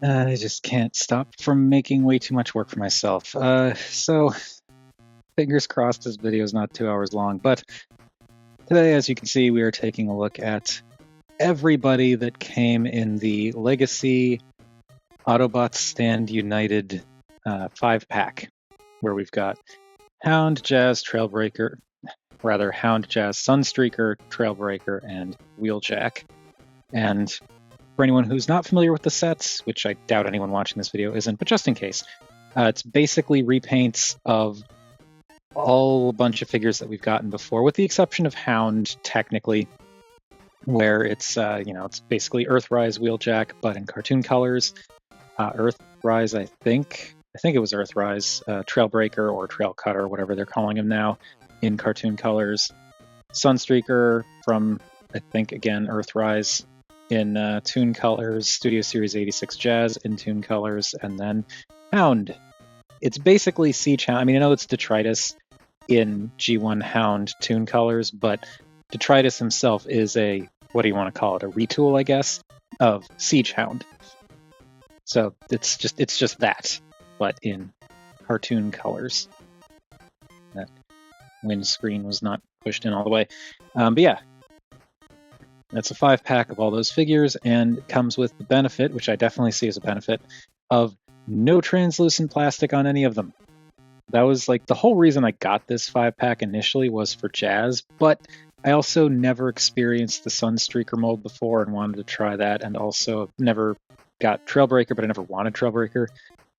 I just can't stop from making way too much work for myself. So fingers crossed this video is not 2 hours long, but today, as you can see, we are taking a look at everybody that came in the Legacy Autobots Stand United 5-pack, where we've got Hound, Jazz, Trailbreaker, Hound, Jazz, Sunstreaker, Trailbreaker, and Wheeljack. And for anyone who's not familiar with the sets, which I doubt anyone watching this video isn't, but just in case, it's basically repaints of a bunch of figures that we've gotten before, with the exception of Hound, technically, where it's it's basically Earthrise Wheeljack, but in cartoon colors. Earthrise, I think it was Earthrise, Trailbreaker or Trail Cutter, whatever they're calling him now, in cartoon colors. Sunstreaker from, I think, again, Earthrise in Toon Colors, Studio Series 86 Jazz in Toon Colors, and then Hound. It's basically Siege Hound. I mean, I know it's Detritus in G1 Hound Toon Colors, but Detritus himself is a, what do you want to call it, a retool, I guess, of Siege Hound. So it's just that, but in cartoon colors. That windscreen was not pushed in all the way. But yeah, that's a 5-pack of all those figures, and it comes with the benefit, which I definitely see as a benefit, of no translucent plastic on any of them. That was like the whole reason I got this 5-pack initially, was for Jazz, but I also never experienced the Sunstreaker mold before and wanted to try that, and also never got Trailbreaker, but I never wanted Trailbreaker.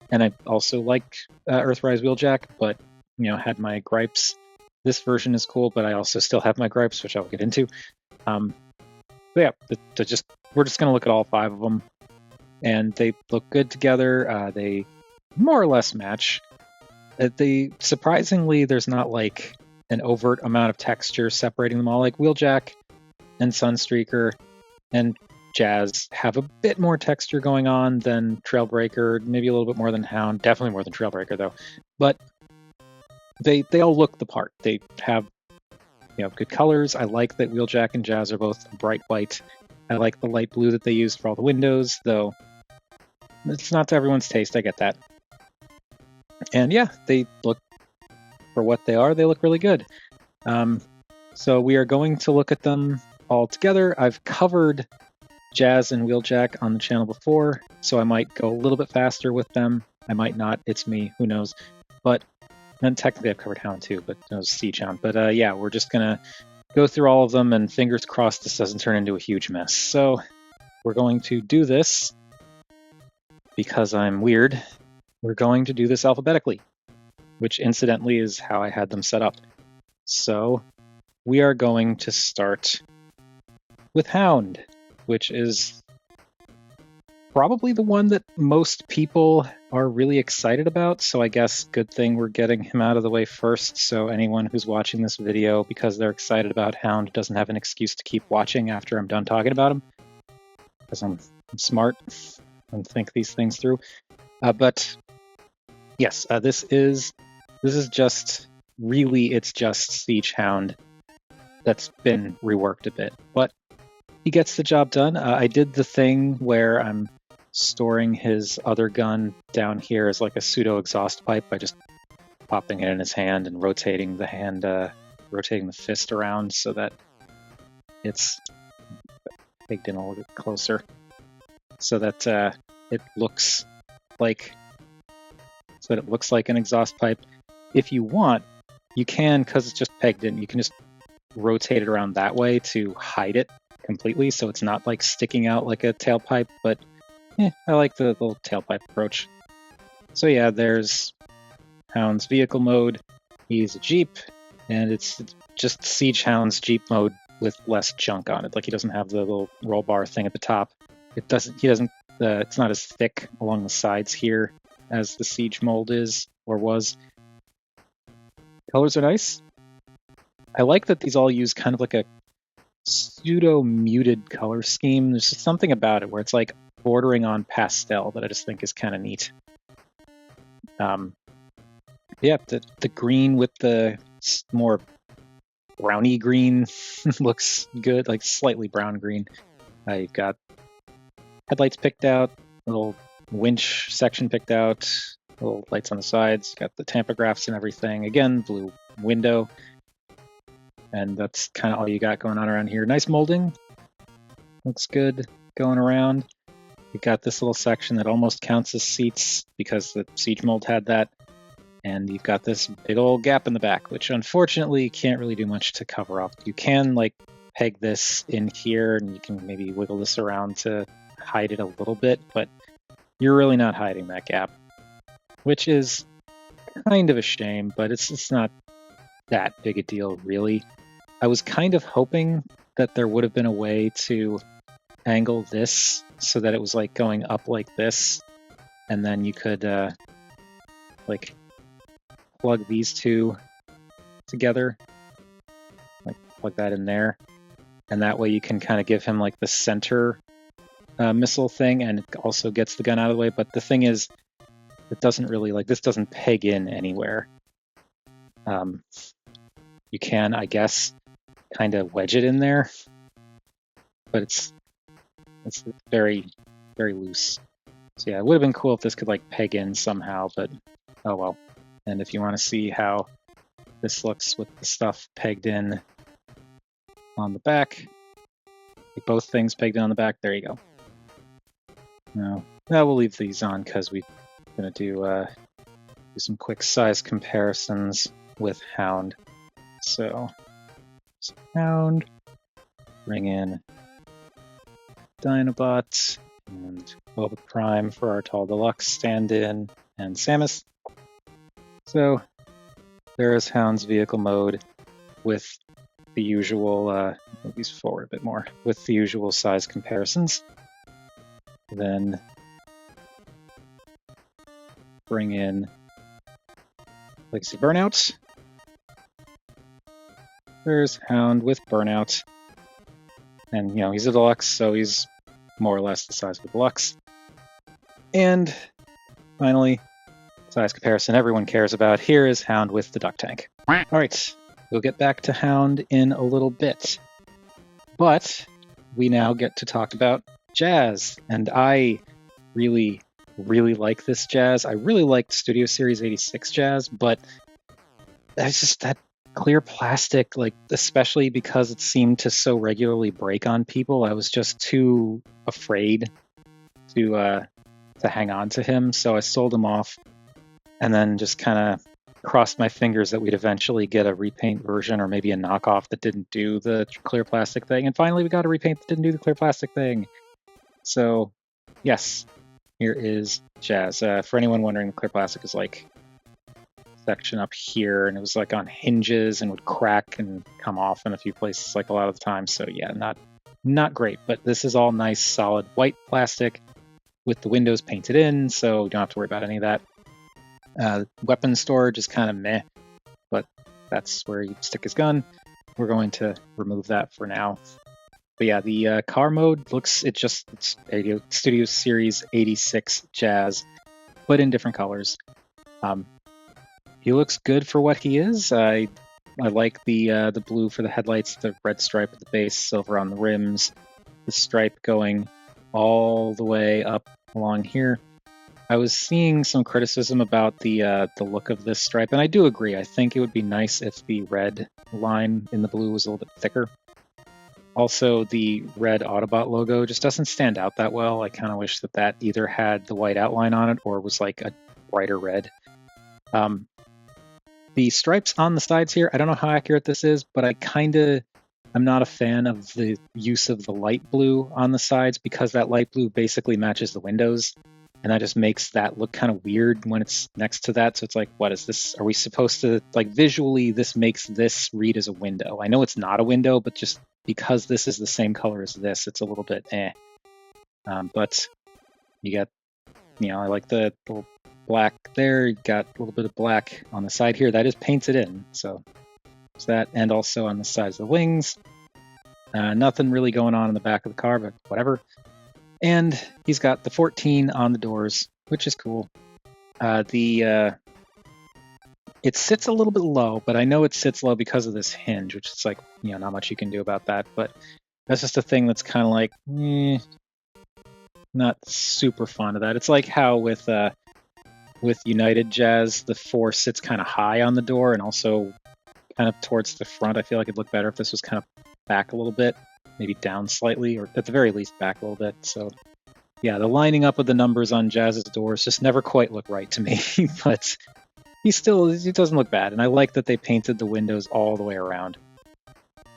And I also liked Earthrise Wheeljack, but had my gripes. This version is cool, but I also still have my gripes, which I'll get into. But yeah, we're just gonna look at all 5 of them, and they look good together. They more or less match. Surprisingly, there's not like an overt amount of texture separating them all. Like Wheeljack and Sunstreaker and Jazz have a bit more texture going on than Trailbreaker, maybe a little bit more than Hound, definitely more than Trailbreaker though. But they all look the part. They have good colors. I like that Wheeljack and Jazz are both bright white. I like the light blue that they used for all the windows, though it's not to everyone's taste. I get that. And yeah, they look, for what they are, they look really good. So we are going to look at them all together. I've covered Jazz and Wheeljack on the channel before, so I might go a little bit faster with them. I might not. It's me. Who knows? But then technically I've covered Hound too, but it was Siege Hound. But yeah, we're just going to go through all of them, and fingers crossed this doesn't turn into a huge mess. So we're going to do this, because I'm weird, we're going to do this alphabetically, which incidentally is how I had them set up. So we are going to start with Hound, which is probably the one that most people are really excited about. So I guess good thing we're getting him out of the way first, so anyone who's watching this video because they're excited about Hound doesn't have an excuse to keep watching after I'm done talking about him, because I'm smart and think these things through. But yes, this is just really, it's just Siege Hound that's been reworked a bit, but he gets the job done. I did the thing where I'm storing his other gun down here as like a pseudo exhaust pipe by just popping it in his hand and rotating the hand, rotating the fist around so that it's baked in a little bit closer, so that it looks like an exhaust pipe. If you want, you can, because it's just pegged in, you can just rotate it around that way to hide it completely, so it's not like sticking out like a tailpipe. But I like the little tailpipe approach. So yeah, there's Hound's vehicle mode. He's a Jeep, and it's just Siege Hound's Jeep mode with less junk on it. Like, he doesn't have the little roll bar thing at the top. It's not as thick along the sides here as the Siege mold is, or was. Colors are nice. I like that these all use kind of like a pseudo muted color scheme. There's just something about it where it's like bordering on pastel that I just think is kind of neat. Yeah, the green with the more browny green looks good, like slightly brown green. You've got headlights picked out, little winch section picked out, little lights on the sides, got the tampografts and everything. Again, blue window. And that's kind of all you got going on around here. Nice molding. Looks good going around. You got this little section that almost counts as seats because the siege mold had that. And you've got this big old gap in the back, which unfortunately can't really do much to cover up. You can like peg this in here and you can maybe wiggle this around to hide it a little bit, but you're really not hiding that gap, which is kind of a shame, but it's not that big a deal really. I was kind of hoping that there would have been a way to angle this so that it was like going up like this, and then you could like plug these two together, like plug that in there, and that way you can kind of give him like the center missile thing, and it also gets the gun out of the way. But the thing is, it doesn't really, like, this doesn't peg in anywhere. You can, I guess, kind of wedge it in there, but it's very, very loose. So yeah, it would have been cool if this could like peg in somehow, but oh well. And if you want to see how this looks with the stuff pegged in on the back, like both things pegged in on the back, there you go. Now we'll leave these on because we're going to do some quick size comparisons with Hound. So Hound, bring in Dinobots and Boba Prime for our Tall Deluxe stand-in, and Samus. So there's Hound's vehicle mode with the usual, move these forward a bit more, with the usual size comparisons. Then bring in Legacy Burnout. There's Hound with Burnout. And, you know, he's a deluxe, so he's more or less the size of a deluxe. And finally, size comparison everyone cares about. Here is Hound with the duck tank. All right, we'll get back to Hound in a little bit. But we now get to talk about Jazz. And I really, really like this Jazz. I really liked Studio Series 86 Jazz, but that's just that clear plastic, like, especially because it seemed to so regularly break on people, I was just too afraid to hang on to him, so I sold him off and then just kind of crossed my fingers that we'd eventually get a repaint version or maybe a knockoff that didn't do the clear plastic thing, and finally we got a repaint that didn't do the clear plastic thing. So yes, here is Jazz. For anyone wondering, the clear plastic is like section up here, and it was like on hinges and would crack and come off in a few places like a lot of the time. So yeah, not great, but this is all nice solid white plastic with the windows painted in, so you don't have to worry about any of that. Weapon storage is kind of meh, but that's where you stick his gun. We're going to remove that for now. But yeah, the car mode looks, it's Studio Series 86 Jazz, but in different colors. He looks good for what he is. I like the blue for the headlights, the red stripe at the base, silver on the rims, the stripe going all the way up along here. I was seeing some criticism about the look of this stripe, and I do agree. I think it would be nice if the red line in the blue was a little bit thicker. Also, the red Autobot logo just doesn't stand out that well. I kind of wish that either had the white outline on it or was like a brighter red. The stripes on the sides here, I don't know how accurate this is, but I'm not a fan of the use of the light blue on the sides because that light blue basically matches the windows, and that just makes that look kind of weird when it's next to that. So it's like, what is this? Are we supposed to, like, visually this makes this read as a window? I know it's not a window, but just because this is the same color as this, it's a little bit eh. But you got, I like the little black there. You got a little bit of black on the side here. That is painted in, so there's that. And also on the sides of the wings. Nothing really going on in the back of the car, but whatever. And he's got the 14 on the doors, which is cool. It sits a little bit low, but I know it sits low because of this hinge, which is like, not much you can do about that. But that's just a thing that's kind of like, Not super fond of that. It's like how with United Jazz, the 4 sits kind of high on the door and also kind of towards the front. I feel like it'd look better if this was kind of back a little bit, maybe down slightly, or at the very least back a little bit. So yeah, the lining up of the numbers on Jazz's doors just never quite look right to me, but he doesn't look bad. And I like that they painted the windows all the way around.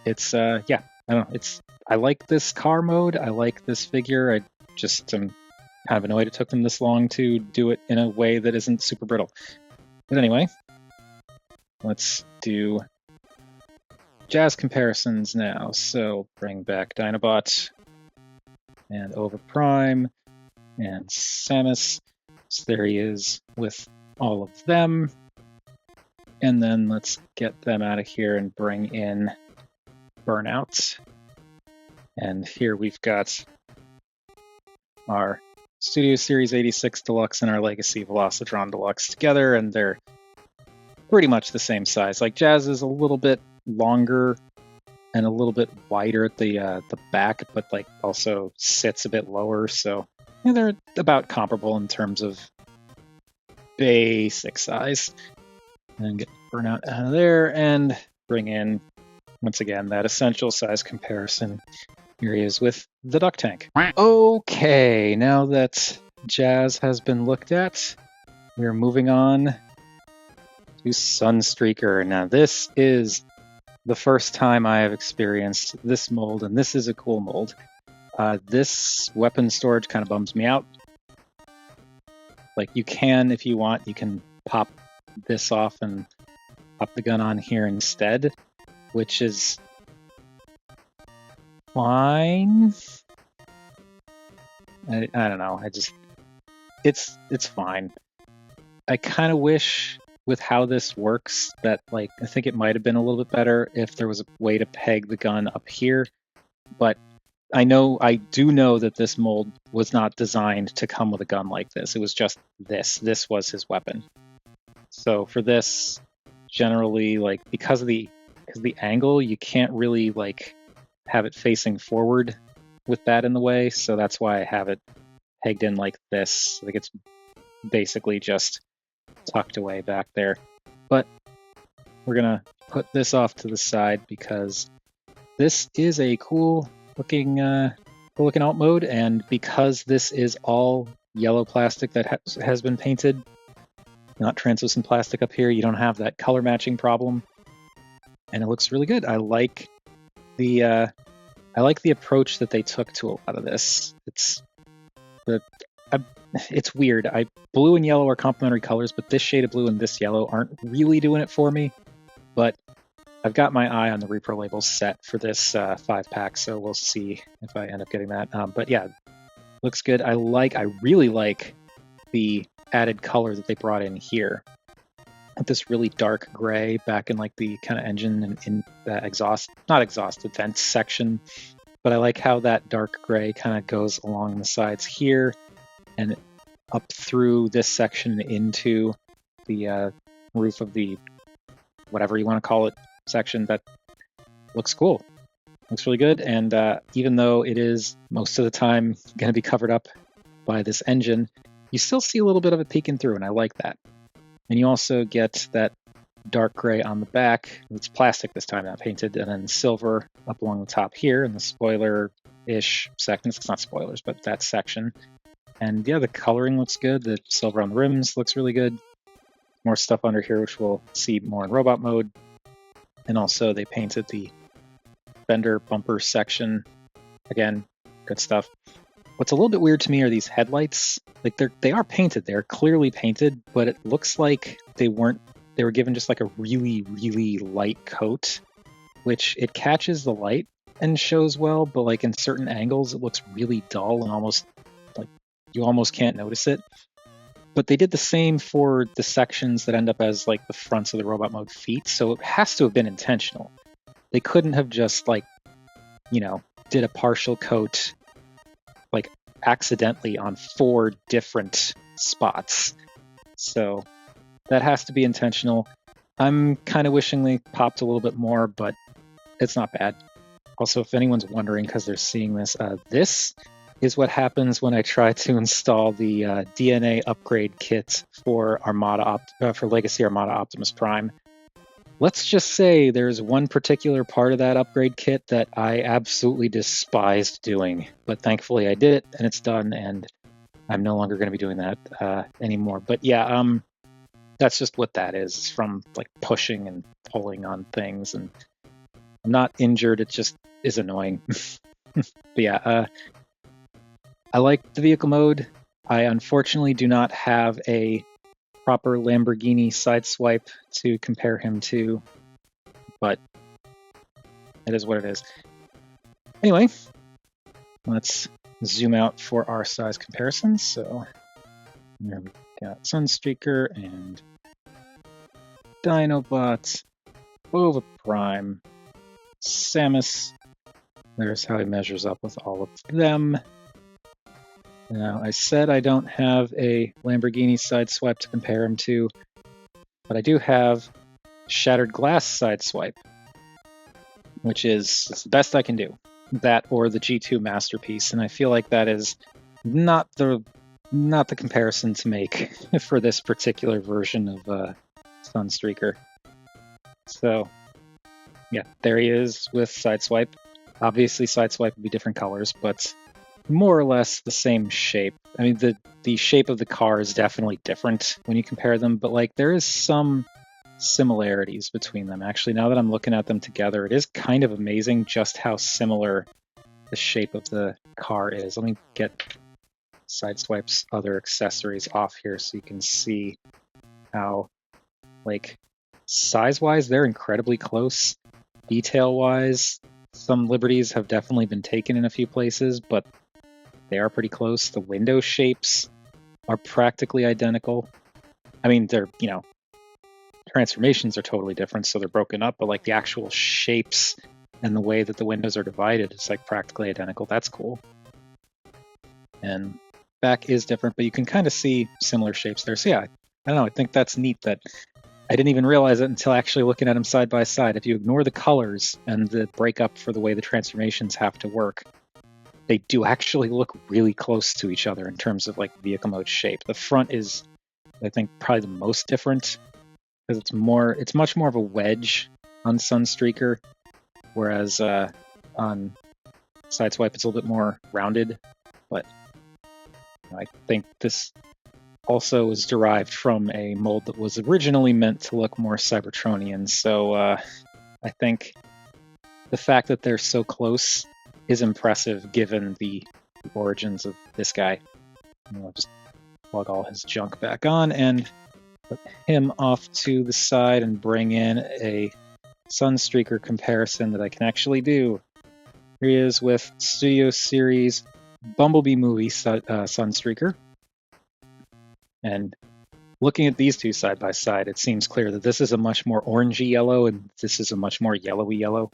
It's, yeah, I don't know. I like this car mode. I like this figure. I just am kind of annoyed it took them this long to do it in a way that isn't super brittle. But anyway, let's do Jazz comparisons now. So bring back Dinobot and Overprime and Samus. So there he is with all of them. And then let's get them out of here and bring in Burnout. And here we've got our Studio Series 86 Deluxe and our Legacy Velocitron Deluxe together, and they're pretty much the same size. Like Jazz is a little bit longer and a little bit wider at the back, but like also sits a bit lower. So yeah, they're about comparable in terms of basic size. And get Burnout out of there and bring in, once again, that essential size comparison. Here he is with the Duck Tank. Okay, now that Jazz has been looked at, we're moving on to Sunstreaker. Now this is the first time I have experienced this mold, and this is a cool mold. This weapon storage kind of bums me out. Like you can, if you want, you can pop this off and pop the gun on here instead, which is fine. I don't know. It's fine. I kind of wish with how this works that like I think it might have been a little bit better if there was a way to peg the gun up here, but I do know that this mold was not designed to come with a gun like this. It was just this. This was his weapon. So for this, generally, like because of the angle, you can't really like have it facing forward with that in the way. So that's why I have it pegged in like this. Like it's basically just tucked away back there. But we're gonna put this off to the side because this is a cool looking alt mode, and because this is all yellow plastic that has been painted, not translucent plastic up here, you don't have that color matching problem, and it looks really good. I like the approach that they took to a lot of this. It's weird. Blue and yellow are complementary colors, but this shade of blue and this yellow aren't really doing it for me. But I've got my eye on the repro labels set for this 5-pack, so we'll see if I end up getting that. But yeah, looks good. I really like the added color that they brought in here. This really dark gray back in like the kind of engine and in the vent section. But I like how that dark gray kind of goes along the sides here and up through this section into the roof of the whatever you want to call it section. That looks cool. Looks really good. And even though it is most of the time going to be covered up by this engine, you still see a little bit of it peeking through, and I like that. And you also get that dark gray on the back. It's plastic this time, not painted, and then silver up along the top here in the spoiler-ish sections. It's not spoilers, but that section. And yeah, the coloring looks good. The silver on the rims looks really good. More stuff under here, which we'll see more in robot mode. And also they painted the fender bumper section. Again, good stuff. What's a little bit weird to me are these headlights. Like they are painted. They're clearly painted, but it looks like they were given just like a really, really light coat, which it catches the light and shows well, but like in certain angles, it looks really dull and almost like you almost can't notice it. But they did the same for the sections that end up as like the fronts of the robot mode feet, so it has to have been intentional. They couldn't have just like, did a partial coat like accidentally on 4 different spots. So that has to be intentional. I'm kind of wishing they popped a little bit more, but it's not bad. Also, if anyone's wondering, because they're seeing this, this is what happens when I try to install the DNA upgrade kit for for Legacy Armada Optimus Prime. Let's just say there's one particular part of that upgrade kit that I absolutely despised doing, but thankfully I did it and it's done, and I'm no longer going to be doing that anymore. But yeah, that's just what that is. It's from like pushing and pulling on things, and I'm not injured. It just is annoying. But yeah, I like the vehicle mode. I unfortunately do not have a proper Lamborghini sideswipe to compare him to, but it is what it is. Anyway, let's zoom out for our size comparisons. So there we got Sunstreaker and Dinobots, Bova Prime, Samus. There's how he measures up with all of them. Now, I said I don't have a Lamborghini sideswipe to compare him to, but I do have Shattered Glass sideswipe, which is the best I can do. That or the G2 Masterpiece, and I feel like that is not the comparison to make for this particular version of Sunstreaker. So, yeah, there he is with sideswipe. Obviously, sideswipe would be different colors, but more or less the same shape. I mean, the shape of the car is definitely different when you compare them, but like there is some similarities between them. Actually, now that I'm looking at them together, it is kind of amazing just how similar the shape of the car is. Let me get Sideswipe's other accessories off here so you can see how, like, size-wise, they're incredibly close. Detail-wise, some liberties have definitely been taken in a few places, but they are pretty close. The window shapes are practically identical. I mean, they're, transformations are totally different, so they're broken up, but like the actual shapes and the way that the windows are divided is like practically identical. That's cool. And back is different, but you can kind of see similar shapes there. So yeah, I don't know, I think that's neat that I didn't even realize it until actually looking at them side by side. If you ignore the colors and the breakup for the way the transformations have to work, they do actually look really close to each other in terms of like vehicle mode shape. The front is, I think, probably the most different because it's much more of a wedge on Sunstreaker, whereas on Sideswipe it's a little bit more rounded. But I think this also is derived from a mold that was originally meant to look more Cybertronian. So I think the fact that they're so close is impressive given the origins of this guy. I'll just plug all his junk back on and put him off to the side and bring in a Sunstreaker comparison that I can actually do. Here he is with Studio Series Bumblebee movie Sunstreaker. And looking at these two side by side, it seems clear that this is a much more orangey yellow and this is a much more yellowy yellow.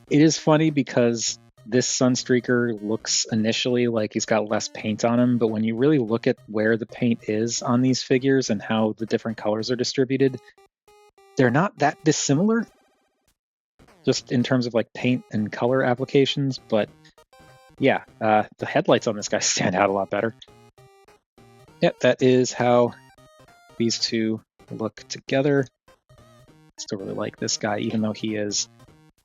It is funny because this Sunstreaker looks initially like he's got less paint on him, but when you really look at where the paint is on these figures and how the different colors are distributed, they're not that dissimilar, just in terms of like paint and color applications. But yeah, the headlights on this guy stand out a lot better. Yep, that is how these two look together. Still really like this guy, even though he is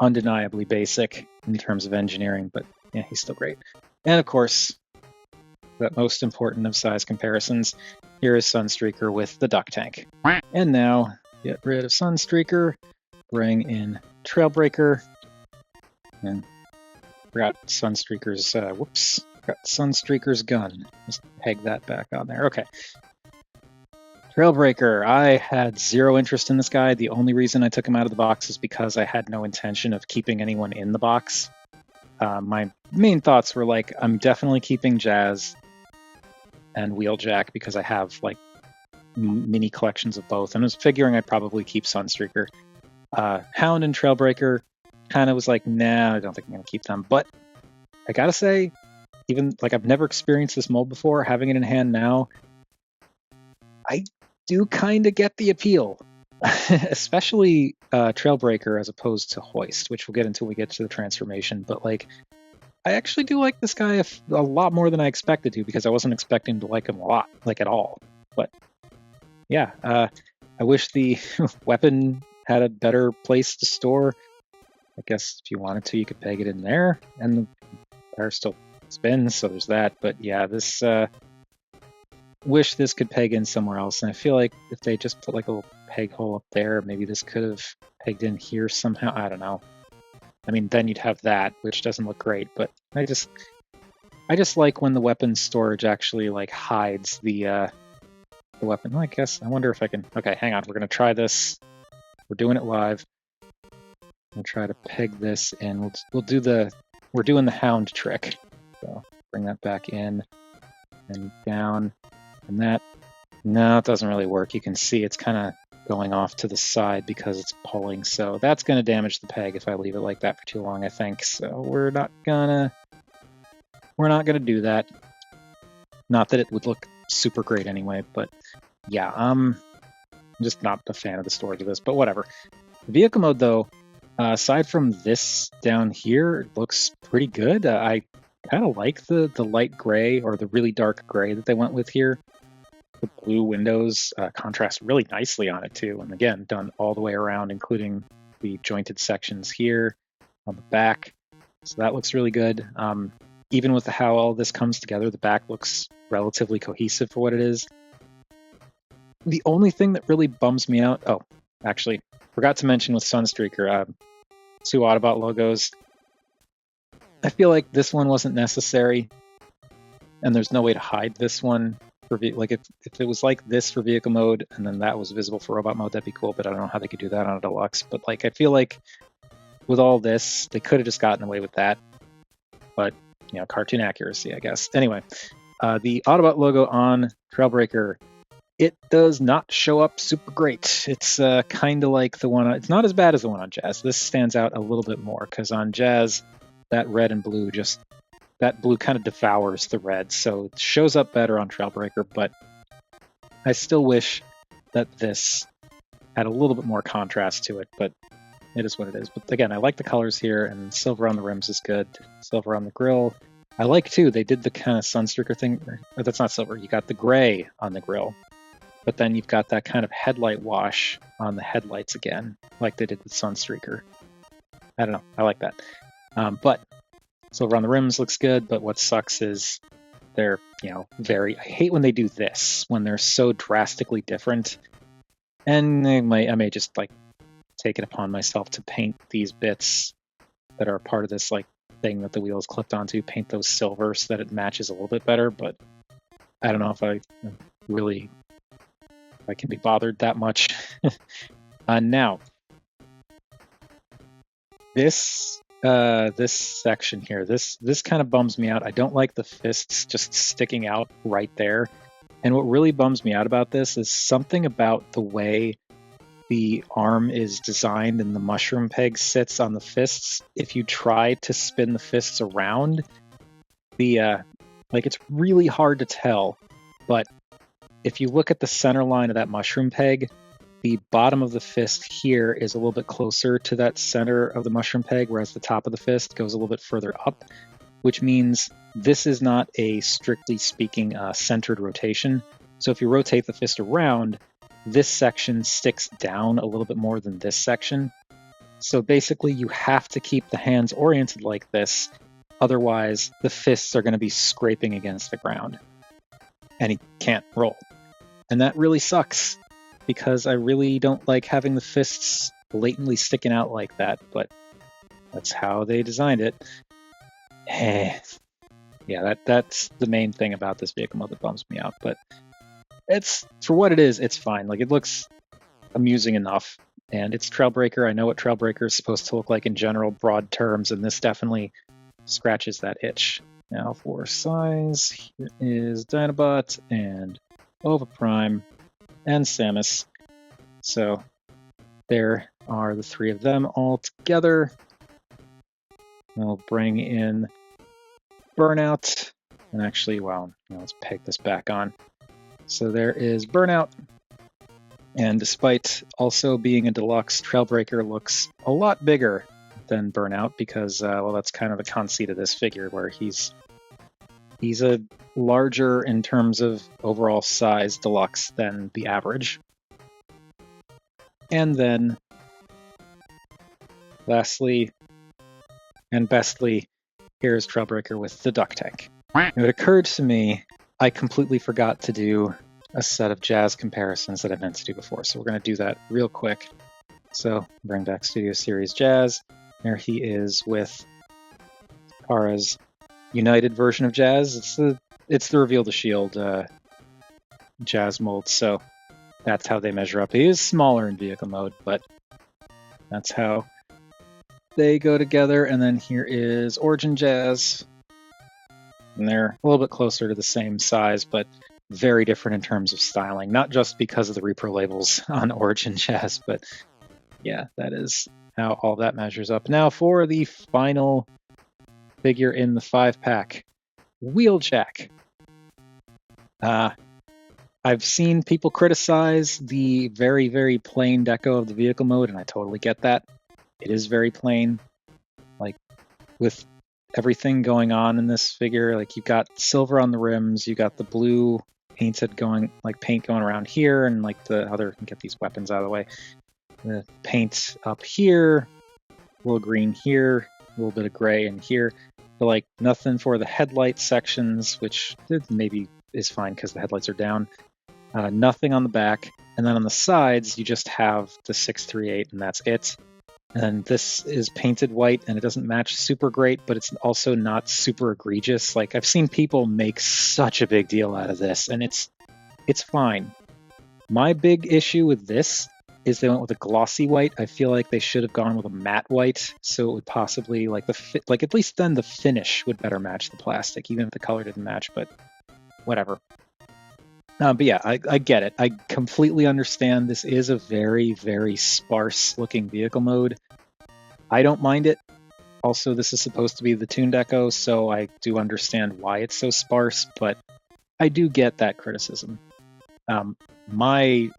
undeniably basic in terms of engineering, but yeah, he's still great. And of course, the most important of size comparisons, here is Sunstreaker with the duck tank. And now, get rid of Sunstreaker, bring in Trailbreaker, and forgot Sunstreaker's, got Sunstreaker's gun. Just peg that back on there. Okay. Trailbreaker, I had zero interest in this guy. The only reason I took him out of the box is because I had no intention of keeping anyone in the box. My main thoughts were like, I'm definitely keeping Jazz and Wheeljack because I have like mini collections of both. And I was figuring I'd probably keep Sunstreaker. Hound and Trailbreaker kind of was like, nah, I don't think I'm going to keep them. But I gotta say, even like I've never experienced this mold before, having it in hand now, I do kind of get the appeal, especially Trailbreaker as opposed to Hoist, which we'll get into when we get to the transformation. But like I actually do like this guy a lot more than I expected to, because I wasn't expecting to like him a lot, like at all. But yeah, I wish the weapon had a better place to store. I guess if you wanted to, you could peg it in there, and the tire still spins, so there's that. But yeah, this wish this could peg in somewhere else, and I feel like if they just put like a little peg hole up there, maybe this could have pegged in here somehow. I don't know. I mean, then you'd have that, which doesn't look great, but I just like when the weapon storage actually like hides the weapon. Well, I guess I wonder if I can. Okay, hang on. We're gonna try this. We're doing it live. I'm gonna try to peg this in. We'll do the. We're doing the Hound trick. So bring that back in and down, and that. No, it doesn't really work. You can see it's kind of going off to the side because it's pulling. So that's going to damage the peg if I leave it like that for too long, I think. So we're not gonna do that. Not that it would look super great anyway, but yeah, I'm just not a fan of the storage of this, but whatever. Vehicle mode though, aside from this down here, it looks pretty good. I kind of like the light gray or the really dark gray that they went with here. The blue windows contrast really nicely on it too, and again, done all the way around, including the jointed sections here on the back. So that looks really good. Even with how all this comes together, the back looks relatively cohesive for what it is. The only thing that really bums me out, oh, actually, forgot to mention with Sunstreaker, 2 Autobot logos. I feel like this one wasn't necessary, and there's no way to hide this one. Like if it was like this for vehicle mode and then that was visible for robot mode, that'd be cool, but I don't know how they could do that on a deluxe. But like I feel like with all this, they could have just gotten away with that. But you know, cartoon accuracy, I guess. Anyway, the Autobot logo on Trailbreaker, it does not show up super great. It's kind of like the one. It's not as bad as the one on Jazz. This stands out a little bit more because on Jazz, that red and blue just. That blue kind of devours the red, so it shows up better on Trailbreaker, but I still wish that this had a little bit more contrast to it, but it is what it is. But again, I like the colors here, and silver on the rims is good. Silver on the grill. I like, too, they did the kind of Sunstreaker thing. Or that's not silver. You got the gray on the grill, but then you've got that kind of headlight wash on the headlights again, like they did with Sunstreaker. I don't know. I like that. But silver on the rims looks good, but what sucks is they're, I hate when they do this, when they're so drastically different. And I may just like take it upon myself to paint these bits that are part of this like thing that the wheel is clipped onto, paint those silver so that it matches a little bit better, but I don't know if I can be bothered that much. Now, this section here, this kind of bums me out. I don't like the fists just sticking out right there. And what really bums me out about this is something about the way the arm is designed and the mushroom peg sits on the fists. If you try to spin the fists around, it's really hard to tell. But if you look at the center line of that mushroom peg, the bottom of the fist here is a little bit closer to that center of the mushroom peg, whereas the top of the fist goes a little bit further up, which means this is not a strictly speaking centered rotation. So if you rotate the fist around, this section sticks down a little bit more than this section. So basically you have to keep the hands oriented like this, otherwise the fists are going to be scraping against the ground and he can't roll. And that really sucks, because I really don't like having the fists blatantly sticking out like that, but that's how they designed it. Yeah, that's the main thing about this vehicle mode that bums me out, but it's, for what it is, it's fine. Like, it looks amusing enough, and it's Trailbreaker. I know what Trailbreaker is supposed to look like in general, broad terms, and this definitely scratches that itch. Now for size, here is Dinobot and Oviprime and Samus. So there are the 3 of them all together. We'll bring in Burnout. And actually, let's peg this back on. So there is Burnout. And despite also being a deluxe, Trailbreaker looks a lot bigger than Burnout because, well, that's kind of the conceit of this figure, where he's a larger in terms of overall size deluxe than the average. And then, lastly and bestly, here's Trailbreaker with the duck tank. It occurred to me I completely forgot to do a set of Jazz comparisons that I meant to do before, so we're going to do that real quick. So bring back Studio Series Jazz. There he is with Takara's United version of Jazz. It's the Reveal the Shield Jazz mold, so that's how they measure up. He is smaller in vehicle mode, but that's how they go together. And then here is Origin Jazz. And they're a little bit closer to the same size, but very different in terms of styling. Not just because of the repro labels on Origin Jazz, but yeah, that is how all that measures up. Now for the final figure in the 5-pack, Wheeljack. I've seen people criticize the very, very plain deco of the vehicle mode, and I totally get that. It is very plain. Like, with everything going on in this figure, like, you've got silver on the rims, you got the blue paint going around here, and like the other, can get these weapons out of the way. The paint up here, a little green here, a little bit of gray in here. But like nothing for the headlight sections, which maybe is fine because the headlights are down. Nothing on the back. And then on the sides, you just have the 638, and that's it. And this is painted white, and it doesn't match super great, but it's also not super egregious. Like, I've seen people make such a big deal out of this, and it's fine. My big issue with this is they went with a glossy white. I feel like they should have gone with a matte white, so it would possibly, like, at least then the finish would better match the plastic, even if the color didn't match, but whatever. But yeah, I get it. I completely understand this is a very, very sparse-looking vehicle mode. I don't mind it. Also, this is supposed to be the Toon Deco, so I do understand why it's so sparse, but I do get that criticism. My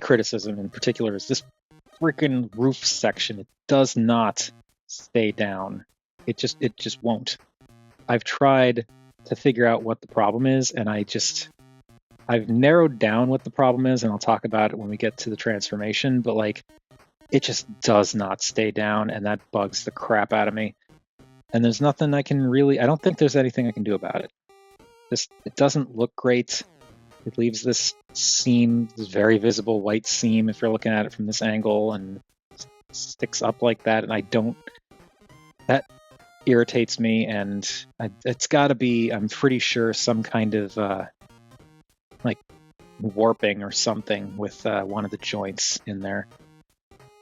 criticism in particular is this freaking roof section. It does not stay down. It just won't. I've tried to figure out what the problem is, and I've narrowed down what the problem is, and I'll talk about it when we get to the transformation, but like, it just does not stay down, and that bugs the crap out of me. And there's nothing I don't think there's anything I can do about it. It doesn't look great. It leaves this seam, this very visible white seam if you're looking at it from this angle, and sticks up like that, and that irritates me, and it's got to be, I'm pretty sure, some kind of like warping or something with one of the joints in there.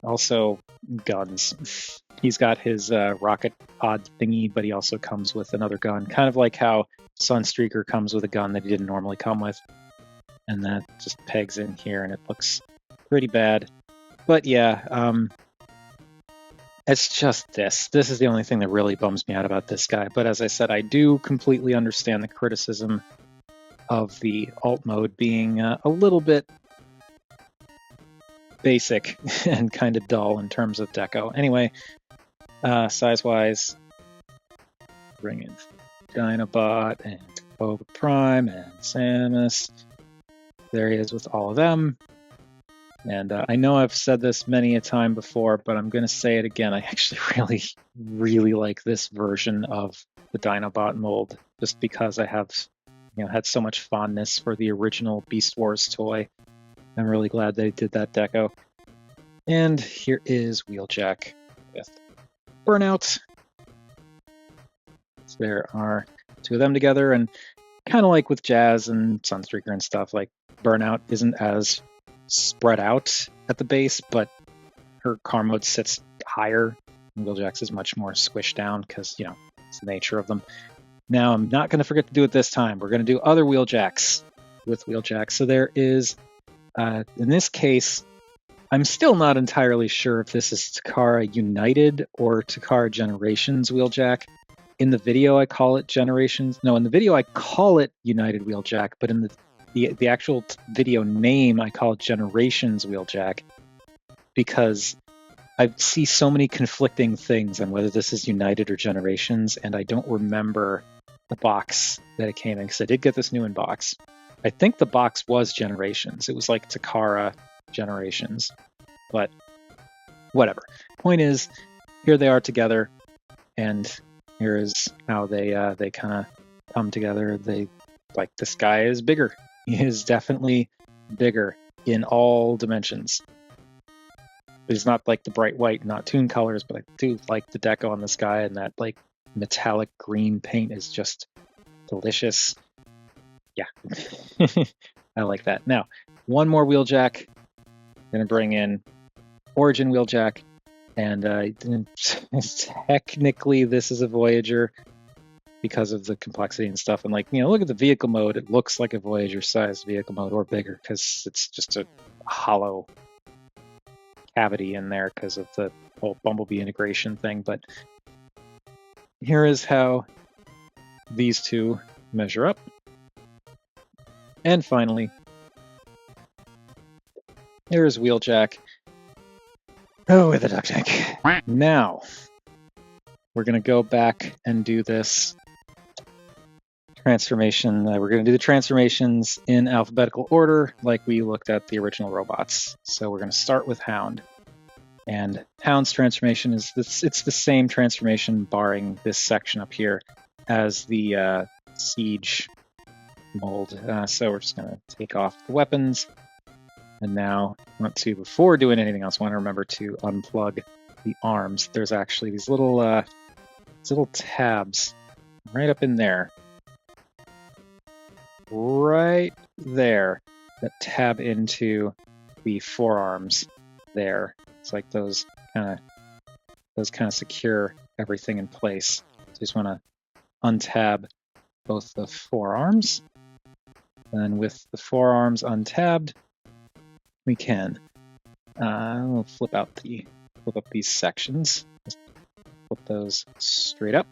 Also, guns. He's got his rocket pod thingy, but he also comes with another gun, kind of like how Sunstreaker comes with a gun that he didn't normally come with. And that just pegs in here, and it looks pretty bad. But yeah, it's just this. This is the only thing that really bums me out about this guy. But as I said, I do completely understand the criticism of the alt mode being a little bit basic and kind of dull in terms of deco. Anyway, size-wise, bring in Dinobot and Cobra Prime and Samus. There he is with all of them. And I know I've said this many a time before, but I'm going to say it again. I actually really, really like this version of the Dinobot mold, just because I have had so much fondness for the original Beast Wars toy. I'm really glad they did that deco. And here is Wheeljack with Burnout. So there are two of them together, and kind of like with Jazz and Sunstreaker and stuff, like Burnout isn't as spread out at the base, but her car mode sits higher. Wheeljack's is much more squished down because, it's the nature of them. Now, I'm not going to forget to do it this time. We're going to do other Wheeljacks with Wheeljack. So there is, in this case, I'm still not entirely sure if this is Takara United or Takara Generations Wheeljack. In the video, I call it Generations. No, in the video, I call it United Wheeljack, but in the actual video name, I call it Generations Wheeljack, because I see so many conflicting things on whether this is United or Generations, and I don't remember the box that it came in, because I did get this new in box. I think the box was Generations. It was like Takara Generations, but whatever. Point is, here they are together, and here is how they kind of come together. They, like, this guy is bigger. He is definitely bigger in all dimensions. It's not like the bright white, not toon colors, but I do like the deco on this guy, and that like metallic green paint is just delicious. Yeah, I like that. Now, one more Wheeljack. I'm gonna bring in Origin Wheeljack, and technically this is a Voyager because of the complexity and stuff. And like, you know, look at the vehicle mode; it looks like a Voyager-sized vehicle mode or bigger because it's just a hollow cavity in there because of the whole Bumblebee integration thing. But here is how these two measure up. And finally, here is Wheeljack. Oh, with a duck tank. Now, we're going to go back and do this transformation. We're going to do the transformations in alphabetical order like we looked at the original robots. So we're going to start with Hound. And Hound's transformation is it's the same transformation, barring this section up here, as the Siege mold. So we're just going to take off the weapons. And now, before doing anything else, I want to remember to unplug the arms. There's actually these little tabs right up in there. Right there, that tab into the forearms there. It's like those kind of secure everything in place. So you just want to untab both the forearms. And with the forearms untabbed, we can we'll flip up these sections. Just flip those straight up.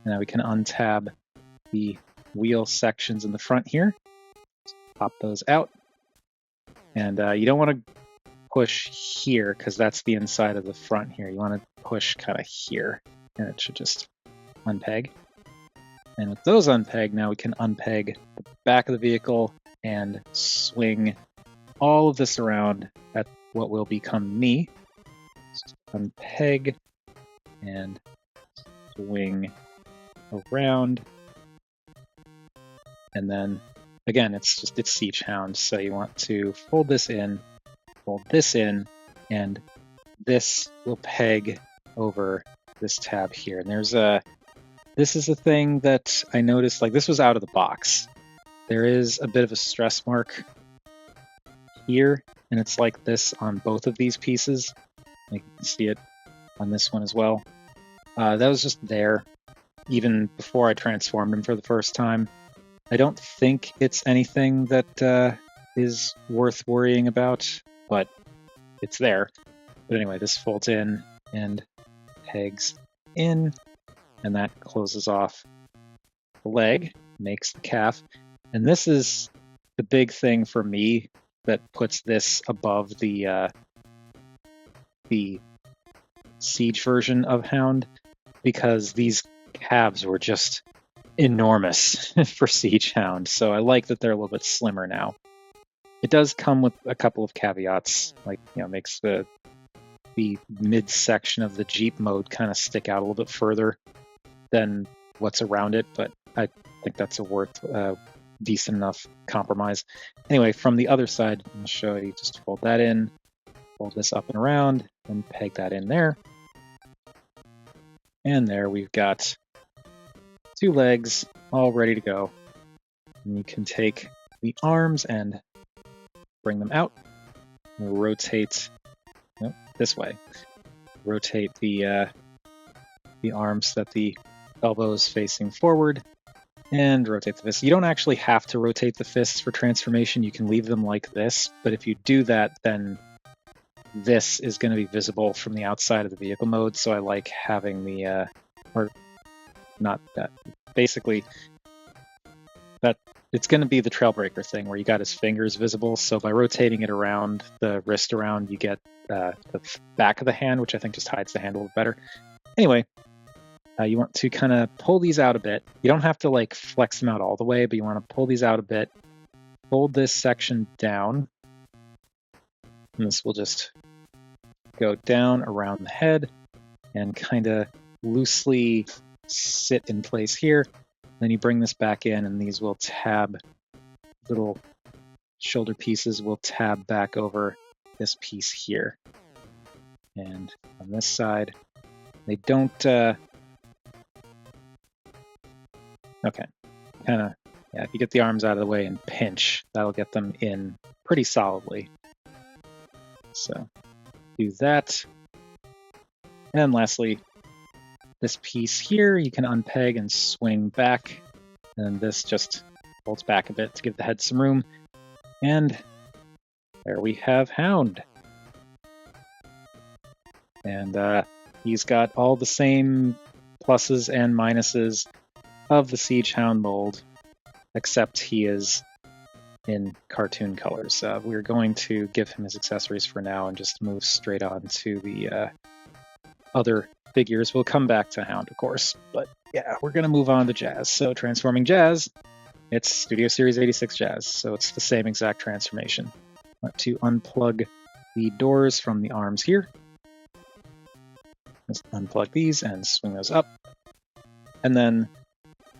And now we can untab the wheel sections in the front here. Just pop those out. And you don't want to push here because that's the inside of the front here. You want to push kind of here, and it should just unpeg. And with those unpegged, now we can unpeg the back of the vehicle and swing all of this around at what will become me. Just unpeg and swing around. And then, again, it's Siege Hound, so you want to fold this in, and this will peg over this tab here. And this is a thing that I noticed, like this was out of the box. There is a bit of a stress mark here, and it's like this on both of these pieces. You can see it on this one as well. That was just there even before I transformed him for the first time. I don't think it's anything that is worth worrying about, but it's there. But anyway, this folds in and pegs in, and that closes off the leg, makes the calf. And this is the big thing for me that puts this above the Siege version of Hound, because these calves were just enormous for Siege Hound. So I like that they're a little bit slimmer now. It does come with a couple of caveats, like, you know, makes the midsection of the Jeep mode kind of stick out a little bit further than what's around it, but I think that's a decent enough compromise. Anyway, from the other side, I'll show you. Just fold that in, fold this up and around, and peg that in there. And there we've got two legs all ready to go. And you can take the arms and bring them out, rotate this way. Rotate the arms so that the elbows facing forward, and rotate the fists. You don't actually have to rotate the fists for transformation. You can leave them like this, but if you do that, then this is going to be visible from the outside of the vehicle mode. So I like having the or not that. Basically, that it's going to be the Trailbreaker thing where you got his fingers visible. So by rotating it around, the wrist around, you get the back of the hand, which I think just hides the hand a little better. Anyway, you want to kind of pull these out a bit. You don't have to like flex them out all the way, but you want to pull these out a bit. Fold this section down. And this will just go down around the head and kind of loosely sit in place here. Then you bring this back in and these will tab, little shoulder pieces will tab back over this piece here. And on this side, they don't, okay, kind of, yeah, if you get the arms out of the way and pinch, that'll get them in pretty solidly. So do that. And lastly, this piece here, you can unpeg and swing back. And this just folds back a bit to give the head some room. And there we have Hound. And he's got all the same pluses and minuses of the Siege Hound mold, except he is in cartoon colors. We're going to give him his accessories for now and just move straight on to the other figures. We'll come back to Hound, of course, but yeah, we're going to move on to Jazz. So transforming Jazz, it's Studio Series 86 Jazz, so it's the same exact transformation. I want to unplug the doors from the arms here. Just unplug these and swing those up. And then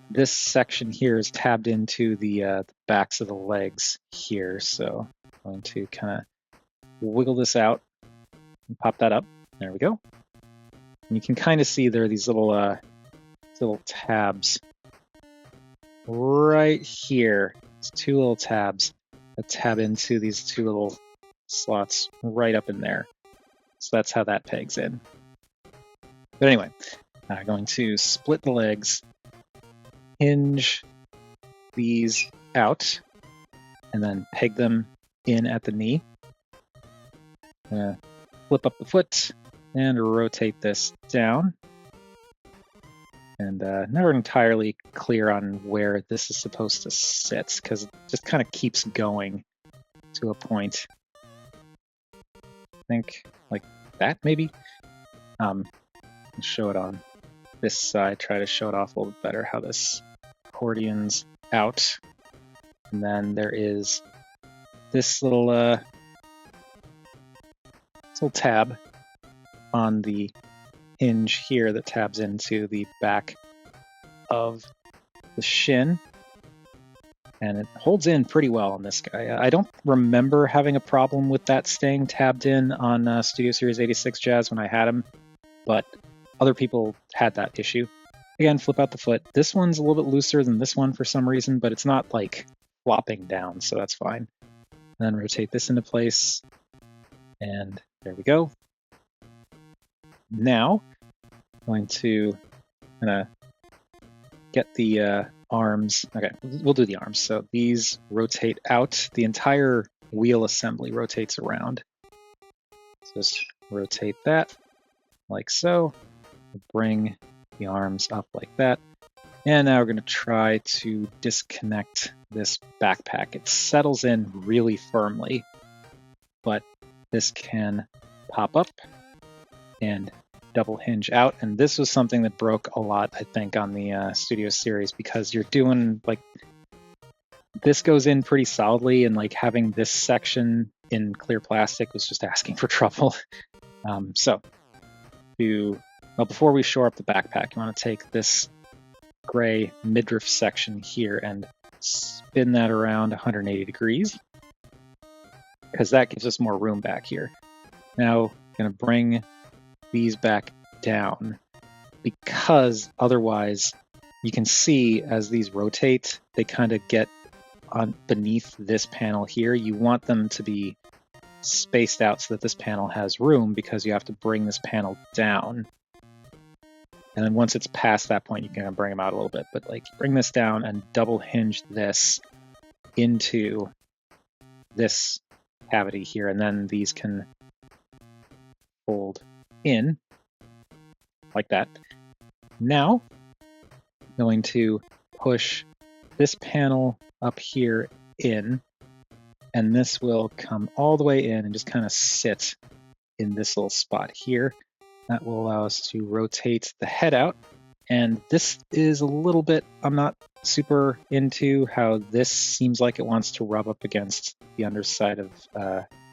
this section here is tabbed into the backs of the legs here. So I'm going to kind of wiggle this out and pop that up. There we go. And you can kind of see there are these little tabs right here. It's two little tabs that tab into these two little slots right up in there. So that's how that pegs in. But anyway, I'm going to split the legs, hinge these out, and then peg them in at the knee. Flip up the foot and rotate this down. And never entirely clear on where this is supposed to sit, because it just kind of keeps going to a point. I think like that, maybe? Show it on this side, try to show it off a little bit better, how this accordion's out. And then there is this little tab on the hinge here that tabs into the back of the shin. And it holds in pretty well on this guy. I don't remember having a problem with that staying tabbed in on Studio Series 86 Jazz when I had him, but other people had that issue. Again, flip out the foot. This one's a little bit looser than this one for some reason, but it's not like flopping down, so that's fine. And then rotate this into place, and there we go. Now, I'm going to get the arms. Okay, we'll do the arms. So these rotate out. The entire wheel assembly rotates around. So just rotate that like so. Bring the arms up like that. And now we're going to try to disconnect this backpack. It settles in really firmly, but this can pop up and double hinge out. And this was something that broke a lot, I think, on the Studio series, because you're doing like, this goes in pretty solidly, and like having this section in clear plastic was just asking for trouble. Well, before we shore up the backpack, you want to take this gray midriff section here and spin that around 180 degrees, because that gives us more room back here. Now, I'm going to bring these back down, because otherwise you can see as these rotate, they kind of get on beneath this panel here. You want them to be spaced out so that this panel has room, because you have to bring this panel down. And then once it's past that point, you can bring them out a little bit. But like, bring this down and double hinge this into this cavity here, and then these can fold in like that. Now, I'm going to push this panel up here in, and this will come all the way in and just kind of sit in this little spot here. That will allow us to rotate the head out. And this is a little bit, I'm not super into how this seems like it wants to rub up against the underside of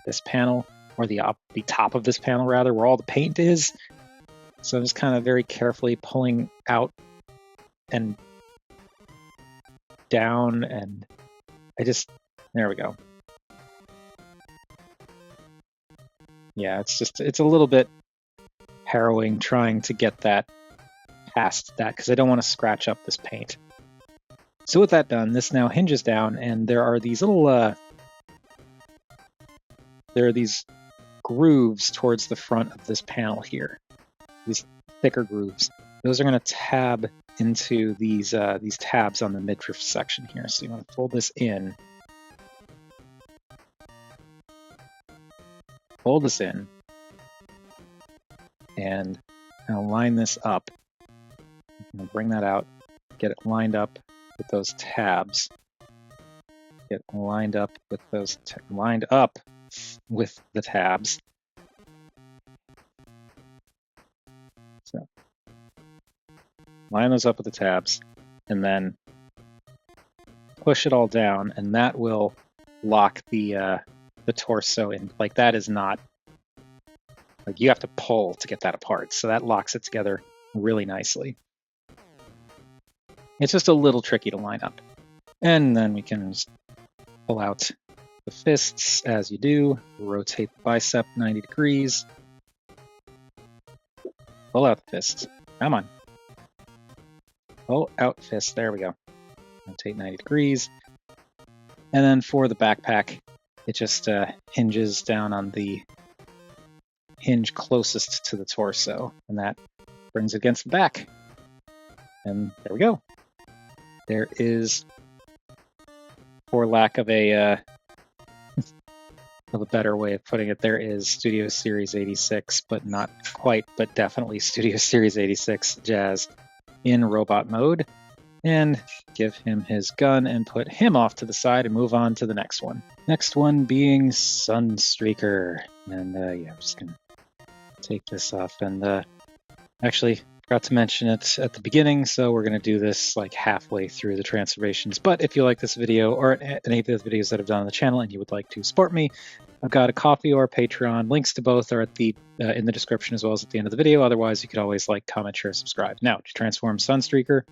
this panel, or the top of this panel rather, where all the paint is. So I'm just kind of very carefully pulling out and down, and there we go. Yeah, it's a little bit harrowing trying to get that past that, because I don't want to scratch up this paint. So with that done, this now hinges down, and there are these little these grooves towards the front of this panel here. These thicker grooves. Those are going to tab into these tabs on the midriff section here. So you want to fold this in. Fold this in. And now line this up. I'm going to bring that out, get it lined up with those tabs. Get lined up with those with the tabs. So line those up with the tabs, and then push it all down, and that will lock the torso in. Like, that is not, like, you have to pull to get that apart, so that locks it together really nicely. It's just a little tricky to line up. And then we can just pull out the fists as you do, rotate the bicep 90 degrees, pull out the fists. Come on. Pull out fist. There we go. Rotate 90 degrees. And then for the backpack, it just hinges down on the hinge closest to the torso, and that brings it against the back. And there we go. There is, for lack of a better way of putting it, there is Studio Series 86, but not quite, but definitely Studio Series 86 Jazz in robot mode. And give him his gun and put him off to the side and move on to the next one. Next one being Sunstreaker. And yeah, I'm just going to take this off. And actually, forgot to mention it at the beginning, so we're going to do this like halfway through the transformations. But if you like this video or any of the videos that I've done on the channel and you would like to support me, I've got a Ko-fi or a Patreon. Links to both are at the in the description as well as at the end of the video. Otherwise, you could always like, comment, share, subscribe. Now, to transform Sunstreaker,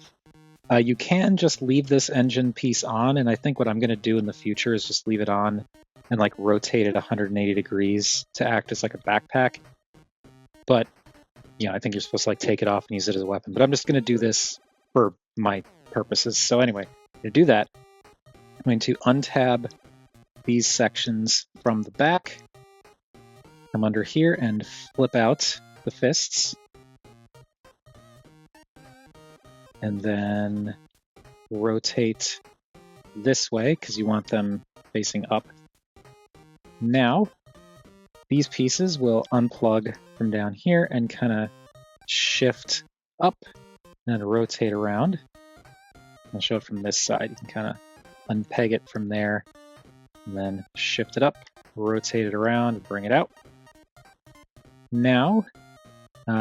you can just leave this engine piece on, and I think what I'm going to do in the future is just leave it on and like rotate it 180 degrees to act as like a backpack. But yeah, I think you're supposed to like take it off and use it as a weapon. But I'm just going to do this for my purposes. So anyway, to do that, I'm going to untab these sections from the back, come under here and flip out the fists. And then rotate this way because you want them facing up. Now, these pieces will unplug from down here and kind of shift up and rotate around. I'll show it from this side. You can kind of unpeg it from there and then shift it up, rotate it around, and bring it out. Now,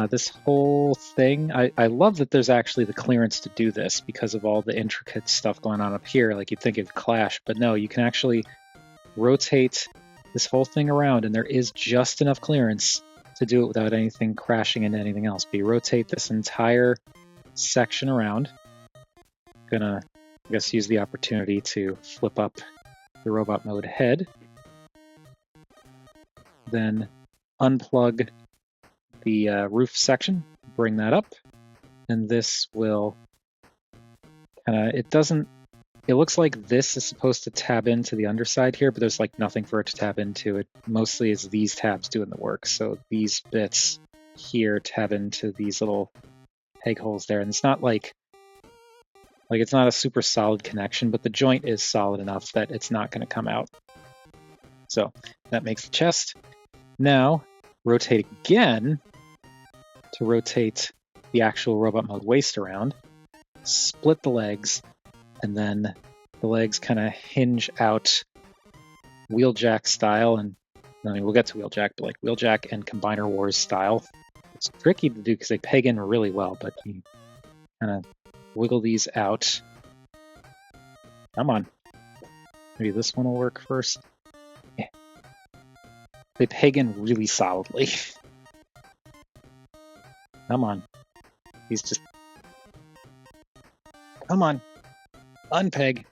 this whole thing, I love that there's actually the clearance to do this because of all the intricate stuff going on up here. Like, you'd think it'd clash, but no, you can actually rotate this whole thing around, and there is just enough clearance to do it without anything crashing into anything else. But you rotate this entire section around. Gonna, I guess, use the opportunity to flip up the robot mode head. Then unplug the roof section, bring that up, and this will it looks like this is supposed to tab into the underside here, but there's like nothing for it to tab into. It mostly is these tabs doing the work. So these bits here tab into these little peg holes there, and it's not like it's not a super solid connection, but the joint is solid enough that it's not going to come out. So that makes the chest. Now rotate again to rotate the actual robot mode waist around, split the legs, and then the legs kind of hinge out Wheeljack style, and I mean, we'll get to Wheeljack, but like Wheeljack and Combiner Wars style. It's tricky to do because they peg in really well, but you kind of wiggle these out. Come on. Maybe this one will work first. Yeah. They peg in really solidly. Come on. He's just... Come on. Unpeg.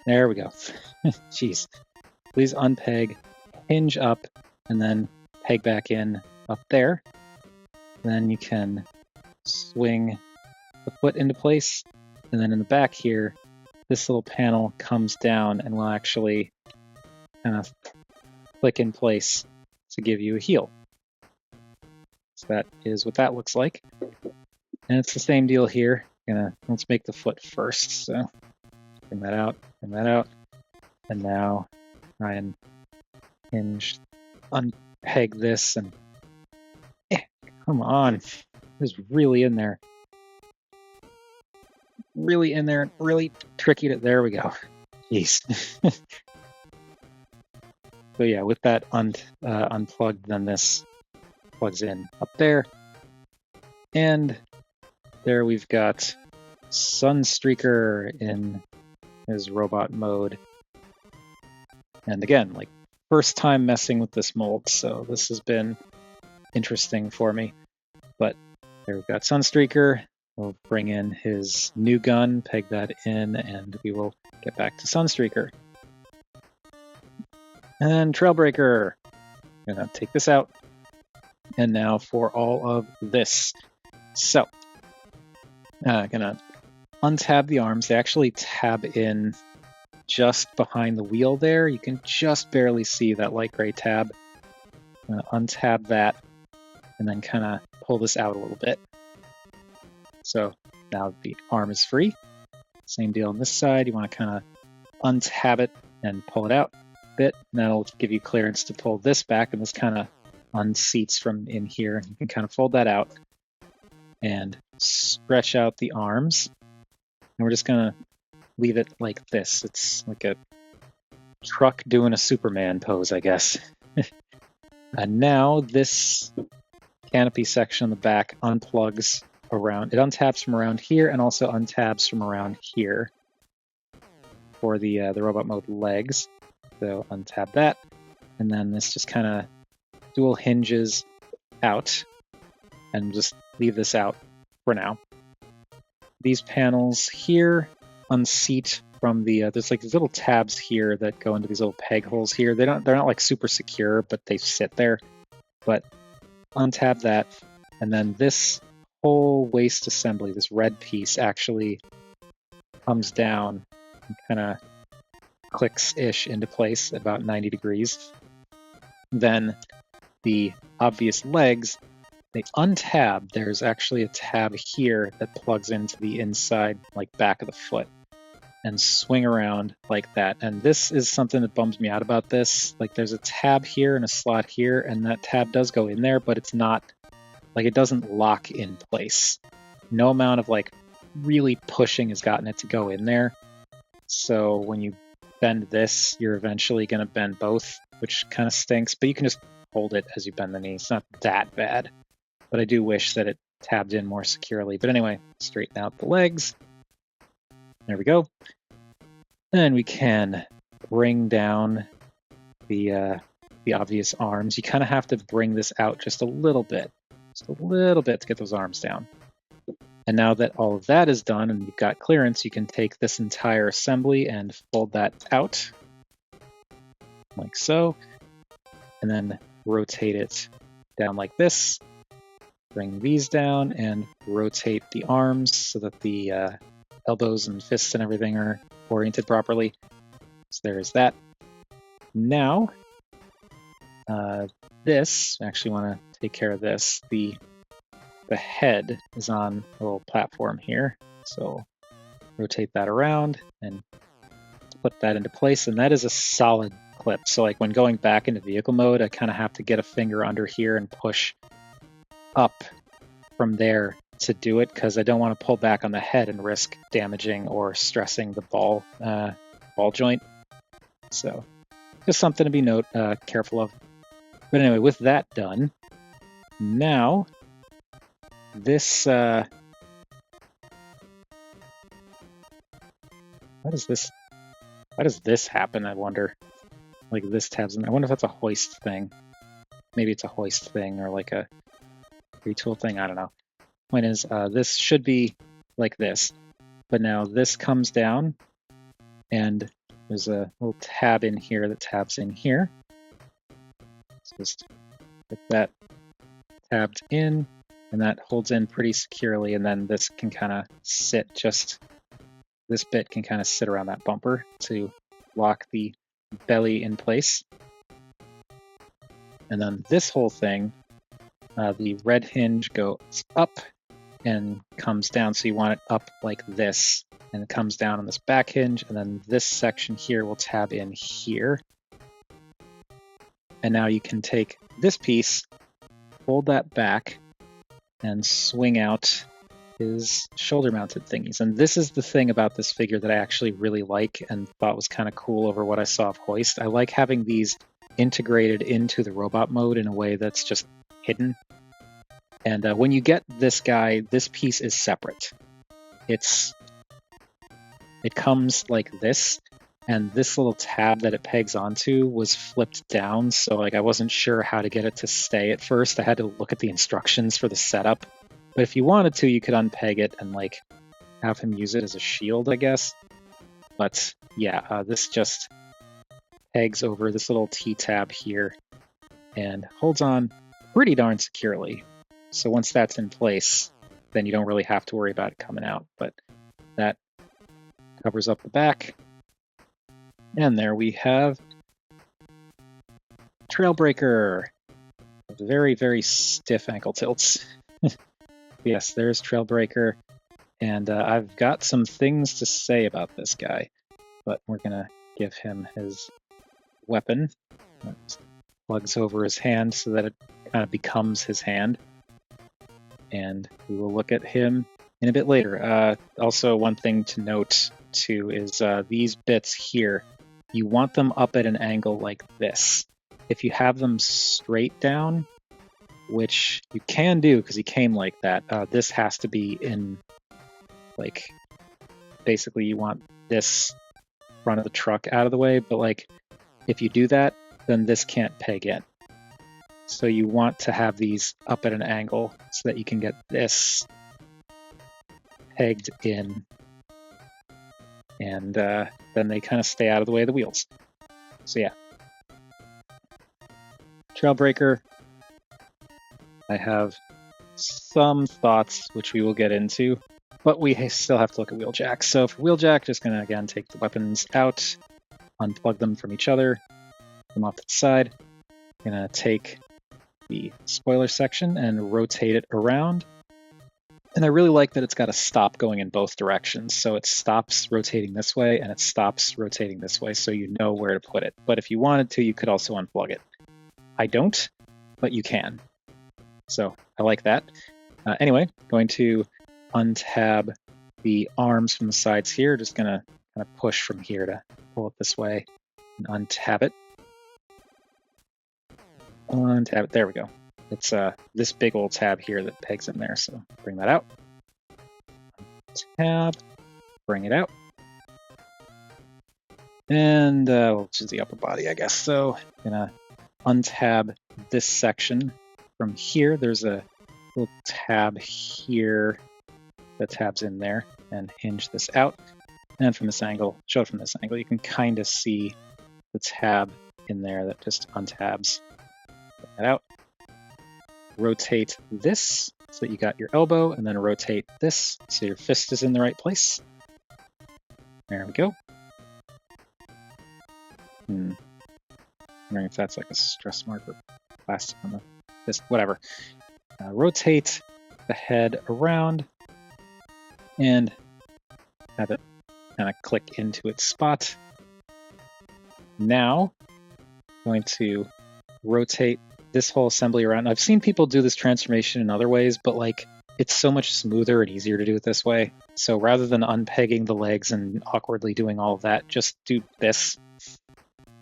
There we go. Jeez. Please unpeg, hinge up, and then peg back in up there. Then you can swing the foot into place. And then in the back here, this little panel comes down and will actually kind of click in place to give you a heel. So that is what that looks like. And it's the same deal here. Let's make the foot first. So bring that out, and now try and hinge, unpeg this, and come on, it was really in there. Really in there, really tricky to, there we go. Jeez. So yeah, with that unplugged, then this plugs in up there. And there we've got Sunstreaker in his robot mode. And again, like first time messing with this mold, so this has been interesting for me. But there we've got Sunstreaker. We'll bring in his new gun, peg that in, and we will get back to Sunstreaker. And Trailbreaker. I'm gonna take this out. And now for all of this. So, gonna untab the arms. They actually tab in just behind the wheel there. You can just barely see that light gray tab. I'm gonna untab that and then kind of pull this out a little bit. So now the arm is free. Same deal on this side. You want to kind of untab it and pull it out a bit. And that'll give you clearance to pull this back, and this kind of unseats from in here. You can kind of fold that out and stretch out the arms. And we're just going to leave it like this. It's like a truck doing a Superman pose, I guess. And now this canopy section on the back unplugs around. It untabs from around here and also untabs from around here for the robot mode legs. So untab that, and then this just kind of dual hinges out, and just leave this out for now. These panels here unseat from the there's like these little tabs here that go into these little peg holes here. They're not like super secure, but they sit there. But untab that, and then this whole waist assembly, this red piece, actually comes down and kind of clicks-ish into place at about 90 degrees. Then the obvious legs, they untab. There's actually a tab here that plugs into the inside, like back of the foot, and swing around like that. And this is something that bums me out about this. Like there's a tab here and a slot here, and that tab does go in there, but it's not, like it doesn't lock in place. No amount of like really pushing has gotten it to go in there. So when you bend this, you're eventually going to bend both, which kind of stinks, but you can just hold it as you bend the knee. It's not that bad, but I do wish that it tabbed in more securely. But anyway, straighten out the legs. There we go. And we can bring down the obvious arms. You kind of have to bring this out just a little bit to get those arms down. And now that all of that is done and you've got clearance, you can take this entire assembly and fold that out like so, and then rotate it down like this. Bring these down and rotate the arms so that the elbows and fists and everything are oriented properly. So there's that. Now, this, I actually want to take care of this. The head is on a little platform here. So rotate that around and put that into place. And that is a solid clip. So like when going back into vehicle mode, I kind of have to get a finger under here and push up from there to do it, because I don't want to pull back on the head and risk damaging or stressing the ball joint. So Just something to be careful of. But anyway, with that done, now this what is this? Why does this happen, I wonder? Like this tabs in. I wonder if that's a hoist thing. Maybe it's a hoist thing or like a retool thing. I don't know. Point is, this should be like this, but now this comes down, and there's a little tab in here that tabs in here. So just get that tabbed in, and that holds in pretty securely, and then this can kind of sit this bit can kind of sit around that bumper to lock the belly in place. And then this whole thing, the red hinge goes up and comes down, so you want it up like this, and it comes down on this back hinge, and then this section here will tab in here. And now you can take this piece, hold that back, and swing out his shoulder-mounted thingies. And this is the thing about this figure that I actually really like and thought was kind of cool over what I saw of Hoist. I like having these integrated into the robot mode in a way that's just hidden. And when you get this guy, this piece is separate. It comes like this, and this little tab that it pegs onto was flipped down, so like I wasn't sure how to get it to stay at first. I had to look at the instructions for the setup. But if you wanted to, you could unpeg it and like have him use it as a shield, I guess. But yeah, this just pegs over this little T-tab here and holds on pretty darn securely. So once that's in place, then you don't really have to worry about it coming out. But that covers up the back. And there we have Trailbreaker. Very, very stiff ankle tilts. Yes, there's Trailbreaker. And I've got some things to say about this guy. But we're going to give him his weapon. It plugs over his hand so that it kind of becomes his hand. And we will look at him in a bit later. Also, one thing to note, too, is these bits here. You want them up at an angle like this. If you have them straight down, which you can do because he came like that, this has to be in, like, basically you want this front of the truck out of the way, but like, if you do that, then this can't peg in. So you want to have these up at an angle so that you can get this pegged in, and then they kind of stay out of the way of the wheels. So yeah. Trailbreaker, I have some thoughts which we will get into, but we still have to look at Wheeljack. So for Wheeljack, just going to again take the weapons out, unplug them from each other, put them off to the side. I'm going to take the spoiler section and rotate it around. And I really like that it's got a stop going in both directions. So it stops rotating this way and it stops rotating this way, so you know where to put it. But if you wanted to, you could also unplug it. I don't, but you can. So I like that. Anyway, going to untab the arms from the sides here. Just going to kind of push from here to pull it this way and untab it. Untab it. There we go. It's this big old tab here that pegs in there. So bring that out. Tab. Bring it out. And we'll choose the upper body, I guess. So I'm going to untab this section. From here, there's a little tab here that tabs in there, and hinge this out. And from this angle, show it from this angle, you can kind of see the tab in there that just untabs. Bring that out. Rotate this so that you got your elbow, and then rotate this so your fist is in the right place. There we go. I'm wondering if that's like a stress marker, plastic on the fist, whatever. Rotate the head around and have it kind of click into its spot. Now, I'm going to rotate this whole assembly around. I've seen people do this transformation in other ways, but like it's so much smoother and easier to do it this way. So rather than unpegging the legs and awkwardly doing all of that, just do this.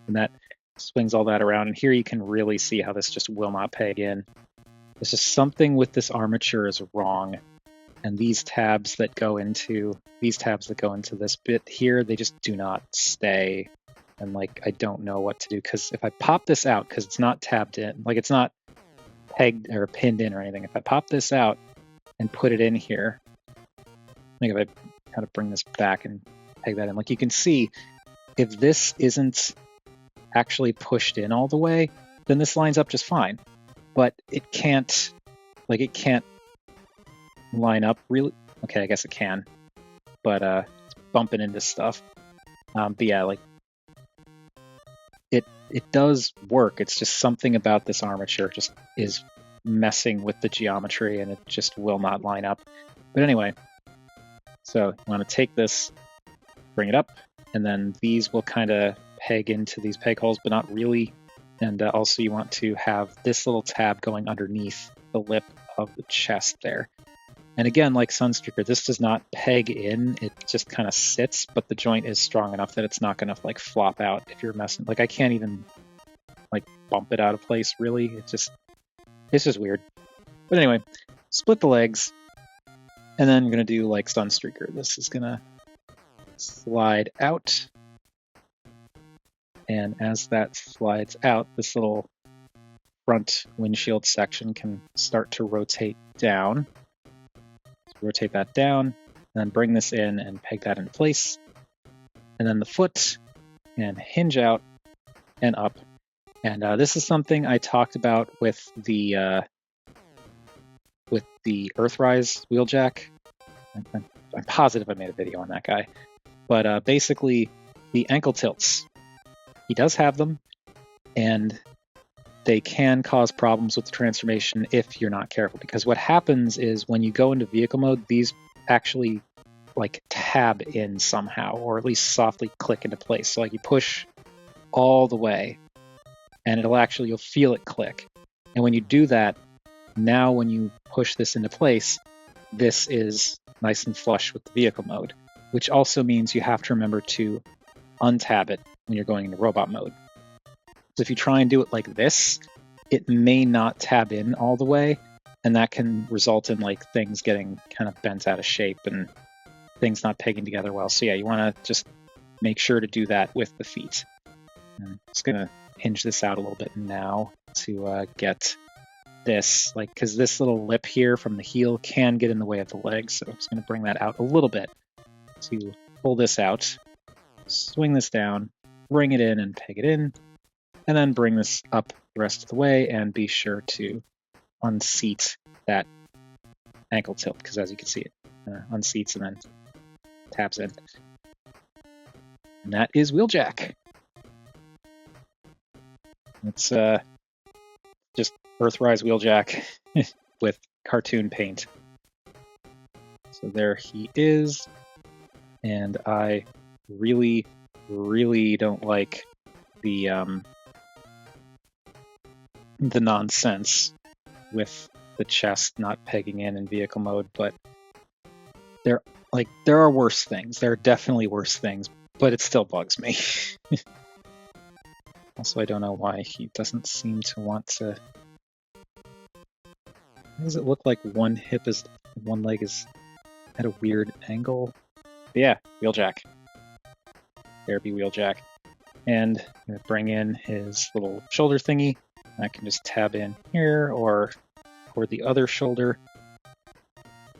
And that swings all that around, and here you can really see how this just will not peg in. There's just something with this armature is wrong, and these tabs that go into this bit here, they just do not stay. And like, I don't know what to do, because if I pop this out, because it's not tabbed in, like it's not pegged or pinned in or anything, if I pop this out and put it in here, I think if I kind of bring this back and peg that in, like you can see, if this isn't actually pushed in all the way, then this lines up just fine. But it can't, like it can't line up really. Okay, I guess it can, but it's bumping into stuff. But yeah, like it does work. It's just something about this armature just is messing with the geometry, and it just will not line up. But anyway, so you want to take this, bring it up, and then these will kind of peg into these peg holes, but not really. And also you want to have this little tab going underneath the lip of the chest there. And again, like Sunstreaker, this does not peg in, it just kind of sits, but the joint is strong enough that it's not going to like flop out if you're messing. Like I can't even like bump it out of place really. It's just weird. But anyway, split the legs, and then I'm going to do like Sunstreaker. This is going to slide out. And as that slides out, this little front windshield section can start to rotate down. Rotate that down, and then bring this in and peg that into place. And then the foot and hinge out and up. And this is something I talked about with the Earthrise Wheeljack. I'm positive I made a video on that guy. But basically, the ankle tilts, he does have them, and they can cause problems with the transformation if you're not careful, because what happens is when you go into vehicle mode, these actually like tab in somehow, or at least softly click into place. So like you push all the way and you'll feel it click. And when you do that, now when you push this into place, this is nice and flush with the vehicle mode, which also means you have to remember to untab it when you're going into robot mode. So if you try and do it like this, it may not tab in all the way, and that can result in like things getting kind of bent out of shape and things not pegging together well. So yeah, you want to just make sure to do that with the feet. I'm just going to hinge this out a little bit now to get this, like, because this little lip here from the heel can get in the way of the legs. So I'm just going to bring that out a little bit to pull this out, swing this down, bring it in and peg it in, and then bring this up the rest of the way, and be sure to unseat that ankle tilt, because as you can see, it unseats and then tabs in. And that is Wheeljack. It's just Earthrise Wheeljack with cartoon paint. So there he is, and I really, really don't like the nonsense with the chest not pegging in vehicle mode, but there are worse things. There are definitely worse things, but it still bugs me. Also, I don't know why he doesn't seem to want to. Why does it look like one leg is at a weird angle? But yeah, Wheeljack. There be Wheeljack. And I'm going to bring in his little shoulder thingy. I can just tab in here or the other shoulder.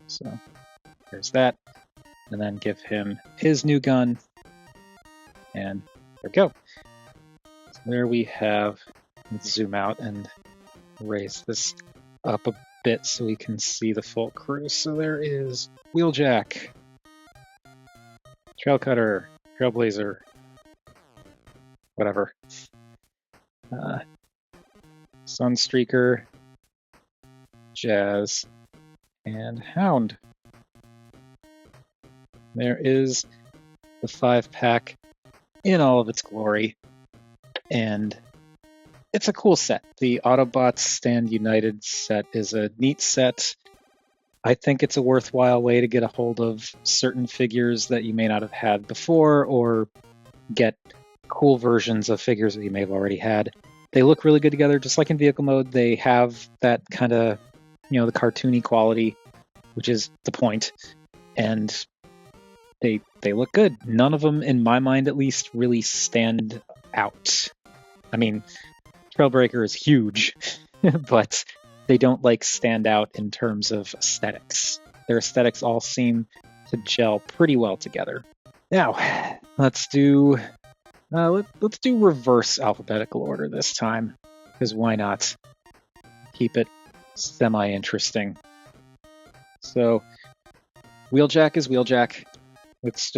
So there's that. And then give him his new gun. And there we go. So there we have, let's zoom out and raise this up a bit so we can see the full crew. So there is Wheeljack, Trail Cutter, Trailblazer, whatever. Sunstreaker, Jazz, and Hound. There is the 5-pack in all of its glory, and it's a cool set. The Autobots Stand United set is a neat set. I think it's a worthwhile way to get a hold of certain figures that you may not have had before, or get cool versions of figures that you may have already had. They look really good together, just like in vehicle mode. They have that kind of, you know, the cartoony quality, which is the point, and they look good. None of them, in my mind at least, really stand out. I mean, Trailbreaker is huge, but they don't like stand out in terms of aesthetics. Their aesthetics all seem to gel pretty well together. Now, let's do reverse alphabetical order this time, because why not? Keep it semi-interesting. So, Wheeljack is Wheeljack. It's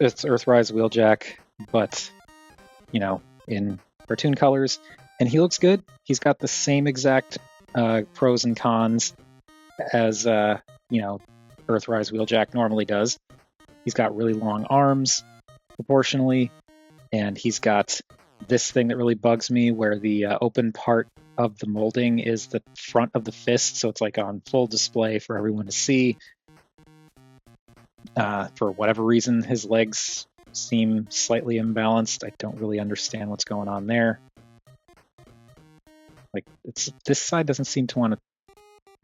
Earthrise Wheeljack, but, you know, in cartoon colors. And he looks good. He's got the same exact pros and cons as, you know, Earthrise Wheeljack normally does. He's got really long arms, proportionally, and he's got this thing that really bugs me where the open part of the molding is the front of the fist, so it's like on full display for everyone to see. For whatever reason, his legs seem slightly imbalanced. I don't really understand what's going on there. Like, this side doesn't seem to want to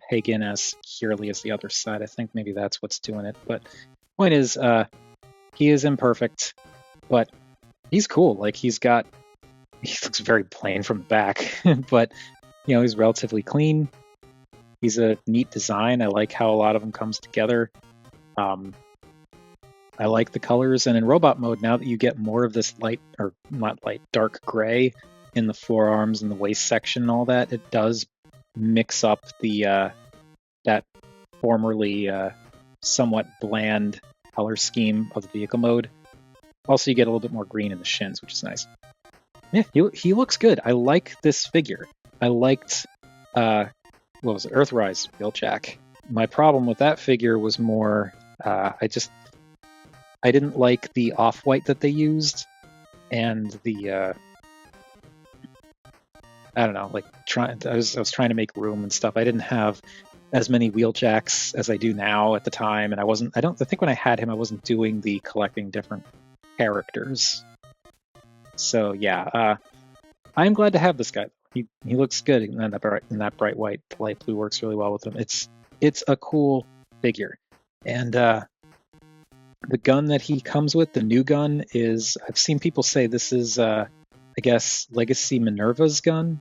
peg in as securely as the other side. I think maybe that's what's doing it. But point is, he is imperfect, but he's cool. Like, he looks very plain from the back, but, you know, he's relatively clean. He's a neat design. I like how a lot of them comes together. I like the colors, and in robot mode, now that you get more of this dark gray in the forearms and the waist section and all that, it does mix up the that formerly somewhat bland color scheme of the vehicle mode. Also, you get a little bit more green in the shins, which is nice. Yeah, he looks good. I like this figure. I liked what was it, Earthrise Wheeljack. My problem with that figure was more I didn't like the off-white that they used, and the I don't know, like I was trying to make room and stuff. I didn't have as many Wheeljacks as I do now at the time, and I think when I had him, I wasn't doing the collecting different characters. So yeah, I'm glad to have this guy. He looks good in that bright white. The light blue works really well with him. It's a cool figure, and the gun that he comes with, the new gun, is, I've seen people say this is, I guess, Legacy Minerva's gun.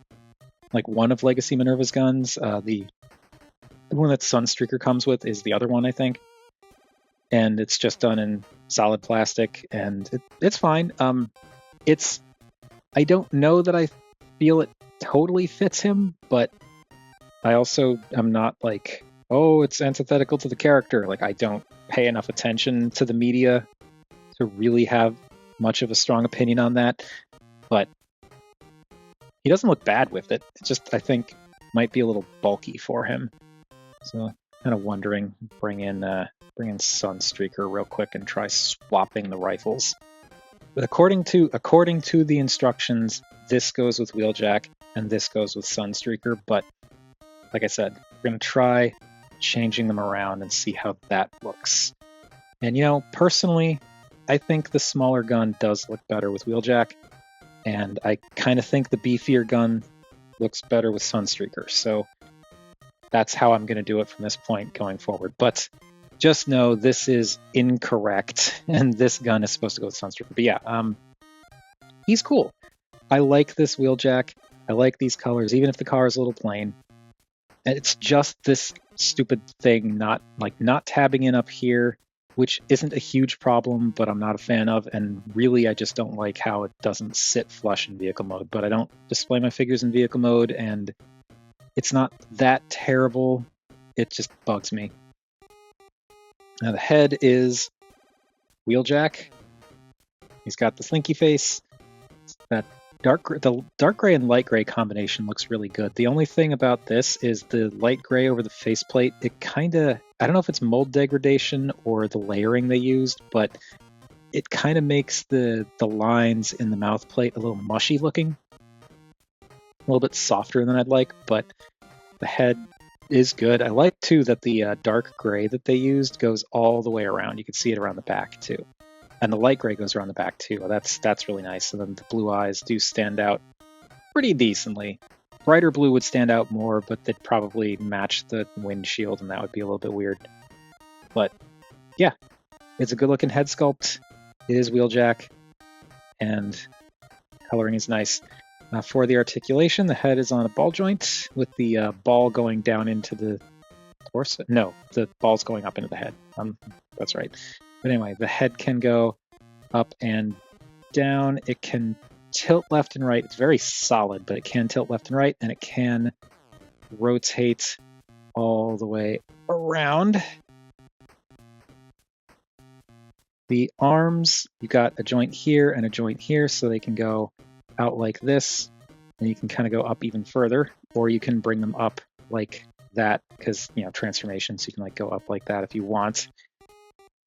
Like, one of Legacy Minerva's guns. The one that Sunstreaker comes with is the other one, I think. And it's just done in solid plastic, and it's fine. I don't know that I feel it totally fits him, but I also am not like, oh, it's antithetical to the character. Like, I don't pay enough attention to the media to really have much of a strong opinion on that. But he doesn't look bad with it. It just, I think, might be a little bulky for him. So, kind of wondering, bring in Sunstreaker real quick and try swapping the rifles. But according to the instructions, this goes with Wheeljack and this goes with Sunstreaker. But like I said, we're gonna try changing them around and see how that looks. And, you know, personally, I think the smaller gun does look better with Wheeljack, and I kind of think the beefier gun looks better with Sunstreaker. So that's how I'm going to do it from this point going forward. But just know this is incorrect, and this gun is supposed to go with Sunstreaker. But yeah, he's cool. I like this Wheeljack. I like these colors, even if the car is a little plain. And it's just this stupid thing, not tabbing in up here, which isn't a huge problem, but I'm not a fan of. And really, I just don't like how it doesn't sit flush in vehicle mode. But I don't display my figures in vehicle mode, and it's not that terrible. It just bugs me. Now the head is Wheeljack. He's got the slinky face. The dark gray and light gray combination looks really good. The only thing about this is the light gray over the faceplate. It kind of, I don't know if it's mold degradation or the layering they used, but it kind of makes the lines in the mouth plate a little mushy looking. A little bit softer than I'd like, but the head is good. I like too that the dark gray that they used goes all the way around. You can see it around the back too. And the light gray goes around the back too. That's really nice. And then the blue eyes do stand out pretty decently. Brighter blue would stand out more, but they'd probably match the windshield, and that would be a little bit weird. But yeah, it's a good-looking head sculpt. It is Wheeljack, and coloring is nice. For the articulation, the head is on a ball joint with the ball going down into the torso. No, the ball's going up into the head. That's right. But anyway, the head can go up and down. It can tilt left and right. It's very solid, but it can tilt left and right, and it can rotate all the way around. The arms, you got a joint here and a joint here, so they can go out like this, and you can kind of go up even further, or you can bring them up like that, because, you know, transformation, so you can like go up like that if you want.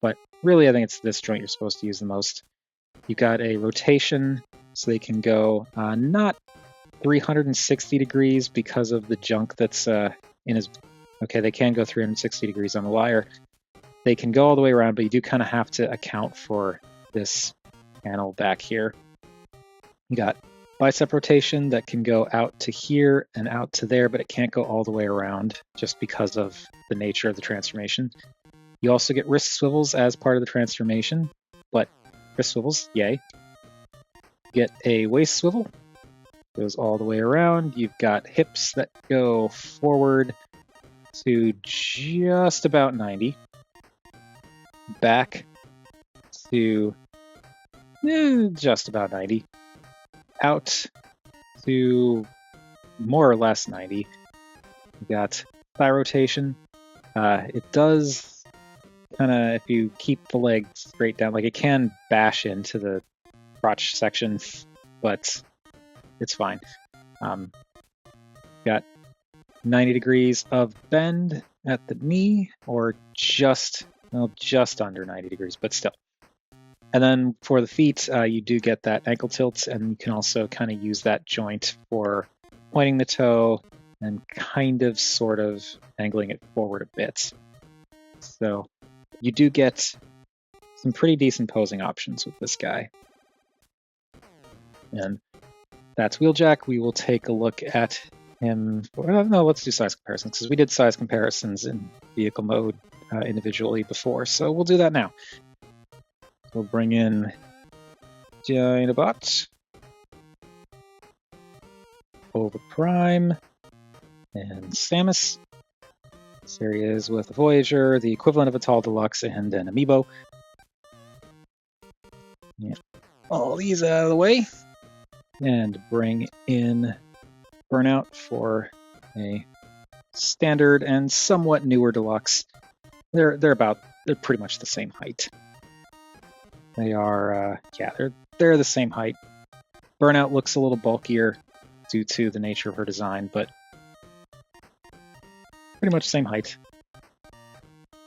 But really, I think it's this joint you're supposed to use the most. You got a rotation, so they can go not 360 degrees because of the junk that's in his... Okay, they can go 360 degrees on the wire. They can go all the way around, but you do kind of have to account for this panel back here. You got bicep rotation that can go out to here and out to there, but it can't go all the way around just because of the nature of the transformation. You also get wrist swivels as part of the transformation, but wrist swivels, yay. Get a waist swivel, goes all the way around. You've got hips that go forward to just about 90. Back to just about 90. Out to more or less 90. You got thigh rotation. It does kind of, if you keep the leg straight down, like it can bash into the crotch section, but it's fine. Got 90 degrees of bend at the knee, or just under 90 degrees, but still. And then for the feet, you do get that ankle tilt, and you can also kind of use that joint for pointing the toe and kind of sort of angling it forward a bit. So you do get some pretty decent posing options with this guy. And that's Wheeljack. We will take a look at him. No, let's do size comparisons, because we did size comparisons in vehicle mode individually before, so we'll do that now. We'll bring in Dinobot, Over Prime, and Samus. There he is with a Voyager, the equivalent of a Tall Deluxe, and an Amiibo. Yeah. All these out of the way, and bring in Burnout for a standard and somewhat newer Deluxe. They're pretty much the same height. They are, they're the same height. Burnout looks a little bulkier due to the nature of her design, but pretty much same height.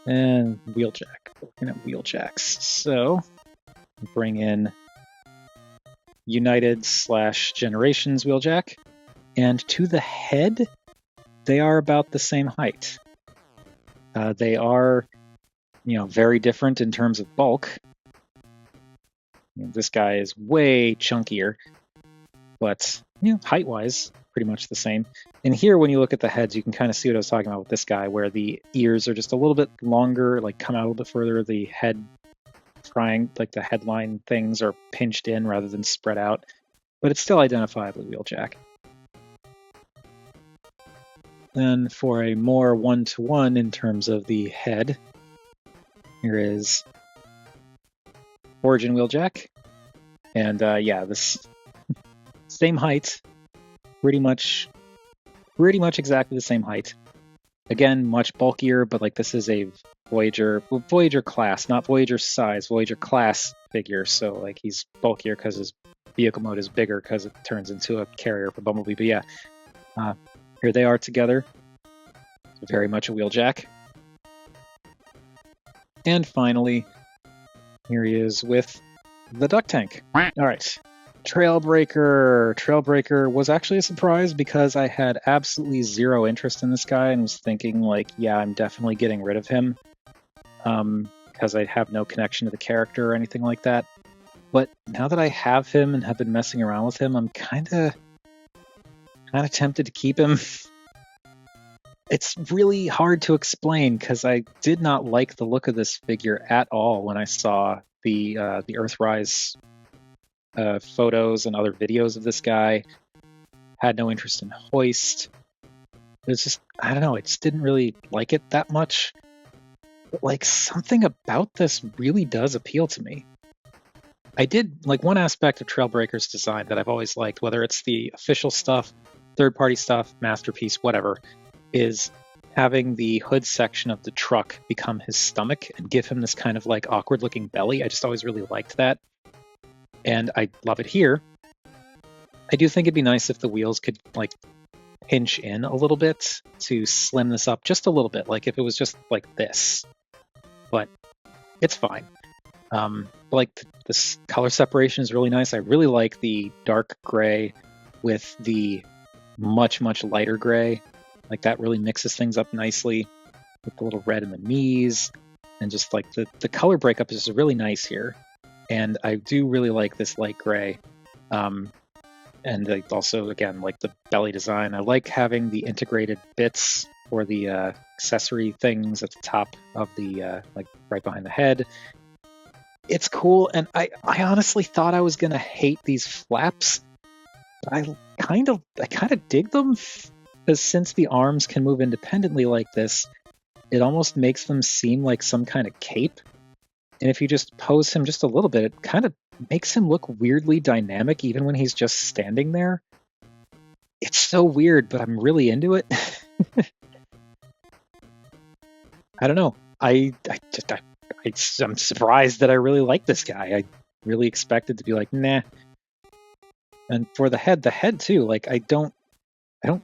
And Wheeljack, looking at Wheeljacks. So, bring in United/Generations Wheeljack, and to the head, they are about the same height. They are, very different in terms of bulk. This guy is way chunkier, but height-wise, pretty much the same. And here, when you look at the heads, you can kind of see what I was talking about with this guy, where the ears are just a little bit longer, like come out a little bit further. The head like the headline things are pinched in rather than spread out, but it's still identifiably Wheeljack. Then for a more one-to-one in terms of the head, here is Origin Wheeljack. And this same height, pretty much exactly the same height. Again, much bulkier, but like this is a Voyager class, not Voyager size, Voyager class figure. So like he's bulkier because his vehicle mode is bigger because it turns into a carrier for Bumblebee. But yeah, here they are together. Very much a Wheeljack. And finally, here he is with the Duck Tank. All right. Trailbreaker. Trailbreaker was actually a surprise because I had absolutely zero interest in this guy and was thinking like, yeah, I'm definitely getting rid of him. because I have no connection to the character or anything like that. But now that I have him and have been messing around with him, I'm kind of tempted to keep him. It's really hard to explain because I did not like the look of this figure at all when I saw the Earthrise photos and other videos of this guy. Had no interest in Hoist. It's just, I don't know, I just didn't really like it that much. But like, something about this really does appeal to me. I did, like, one aspect of Trailbreaker's design that I've always liked, whether it's the official stuff, third-party stuff, masterpiece, whatever, is having the hood section of the truck become his stomach and give him this kind of like awkward-looking belly. I just always really liked that. And I love it here. I do think it'd be nice if the wheels could like pinch in a little bit to slim this up just a little bit, like if it was just like this. But it's fine. Like this color separation is really nice. I really like the dark gray with the much lighter gray. Like that really mixes things up nicely with the little red in the knees, and just like the color breakup is really nice here. And I do really like this light gray. And also, again, like the belly design. I like having the integrated bits for the accessory things at the top of the, like right behind the head. It's cool, and I honestly thought I was gonna hate these flaps. But I kind of dig them, because since the arms can move independently like this, it almost makes them seem like some kind of cape. And if you just pose him just a little bit, it kind of makes him look weirdly dynamic even when he's just standing there. It's so weird, but I'm really into it. I don't know. I'm surprised that I really like this guy. I really expected to be like, nah. And for the head too, like I don't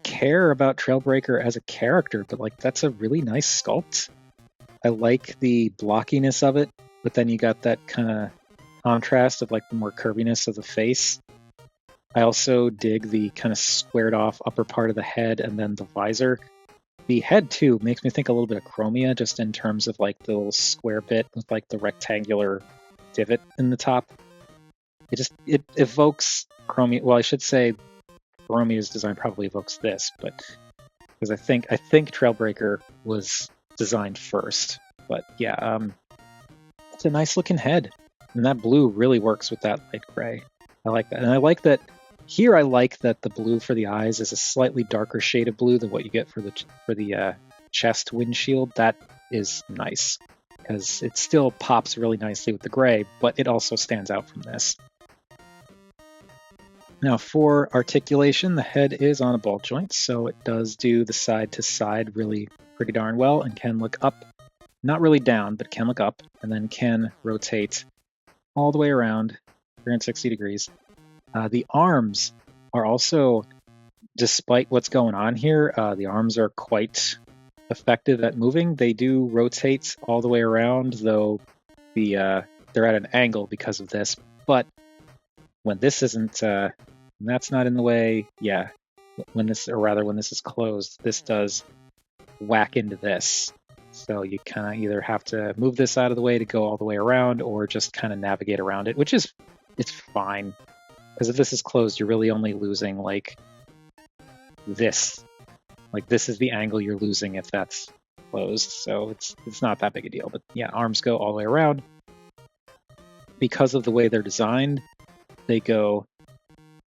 care about Trailbreaker as a character, but like that's a really nice sculpt. I like the blockiness of it, but then you got that kind of contrast of like the more curviness of the face. I also dig the kind of squared off upper part of the head and then the visor. The head too makes me think a little bit of Chromia, just in terms of like the little square bit with like the rectangular divot in the top. It evokes Chromia. Well, I should say Chromia's design probably evokes this, but because I think Trailbreaker was designed first. But yeah, it's a nice looking head, and that blue really works with that light gray. I like that, and I like that here. I like that the blue for the eyes is a slightly darker shade of blue than what you get for the chest windshield. That is nice because it still pops really nicely with the gray, but it also stands out from this. Now for articulation, the head is on a ball joint, so it does do the side to side really pretty darn well and can look up, not really down, but can look up, and then can rotate all the way around 360 degrees. The arms are also, despite what's going on here, the arms are quite effective at moving. They do rotate all the way around, though they're at an angle because of this, but when this isn't, that's not in the way, yeah, when this is closed, this does whack into this. So you kind of either have to move this out of the way to go all the way around, or just kind of navigate around it, which is, it's fine. Because if this is closed, you're really only losing like this. Like this is the angle you're losing if that's closed. So it's not that big a deal. But yeah, arms go all the way around. Because of the way they're designed, they go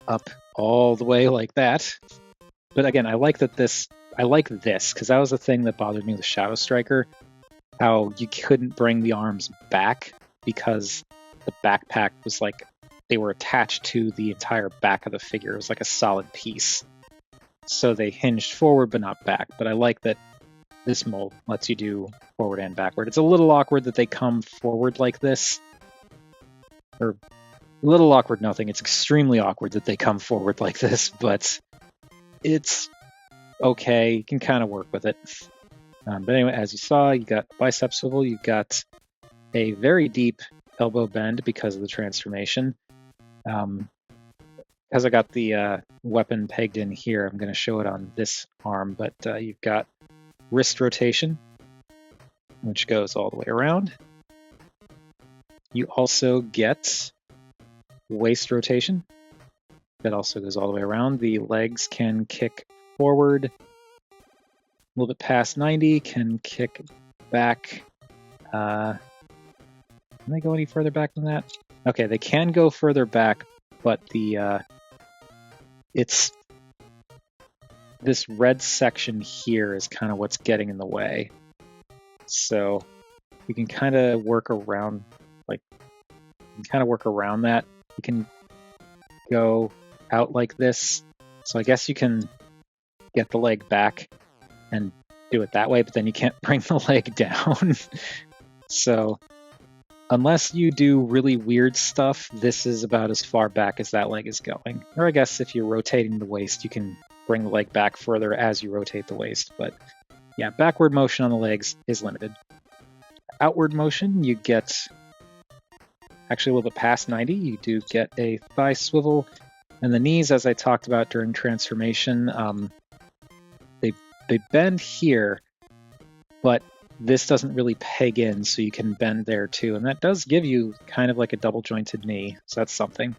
up all the way like that. But again, I like this because that was the thing that bothered me with Shadow Striker, how you couldn't bring the arms back because the backpack was like, they were attached to the entire back of the figure. It was like a solid piece. So they hinged forward but not back. But I like that this mold lets you do forward and backward. It's a little awkward that they come forward like this. Or a little awkward, nothing. It's extremely awkward that they come forward like this, but it's okay. You can kind of work with it. But anyway, as you saw, you got bicep swivel. You've got a very deep elbow bend because of the transformation. Because I got the weapon pegged in here, I'm going to show it on this arm, but you've got wrist rotation, which goes all the way around. You also get waist rotation. That also goes all the way around. The legs can kick forward a little bit past 90, can kick back. Can they go any further back than that? Okay, they can go further back, but it's this red section here is kind of what's getting in the way. So you can kind of work around, that. You can go out like this. So I guess you can get the leg back and do it that way, but then you can't bring the leg down. So unless you do really weird stuff, this is about as far back as that leg is going. Or I guess if you're rotating the waist, you can bring the leg back further as you rotate the waist. But yeah, backward motion on the legs is limited. Outward motion, you get actually a little bit past 90. You do get a thigh swivel. And the knees, as I talked about during transformation, they bend here, but this doesn't really peg in, so you can bend there too. And that does give you kind of like a double jointed knee, so that's something.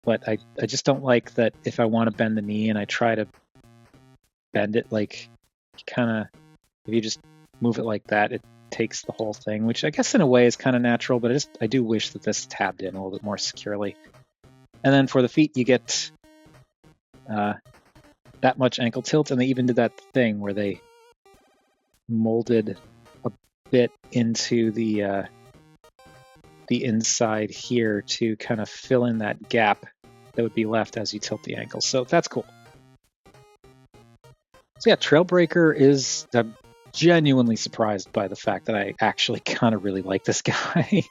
But I just don't like that if I want to bend the knee and I try to bend it, like kind of, if you just move it like that, it takes the whole thing, which I guess in a way is kind of natural, but I do wish that this tabbed in a little bit more securely. And then for the feet, you get that much ankle tilt, and they even did that thing where they molded a bit into the inside here to kind of fill in that gap that would be left as you tilt the ankle. So that's cool. So yeah, Trailbreaker is... I'm genuinely surprised by the fact that I actually kind of really like this guy.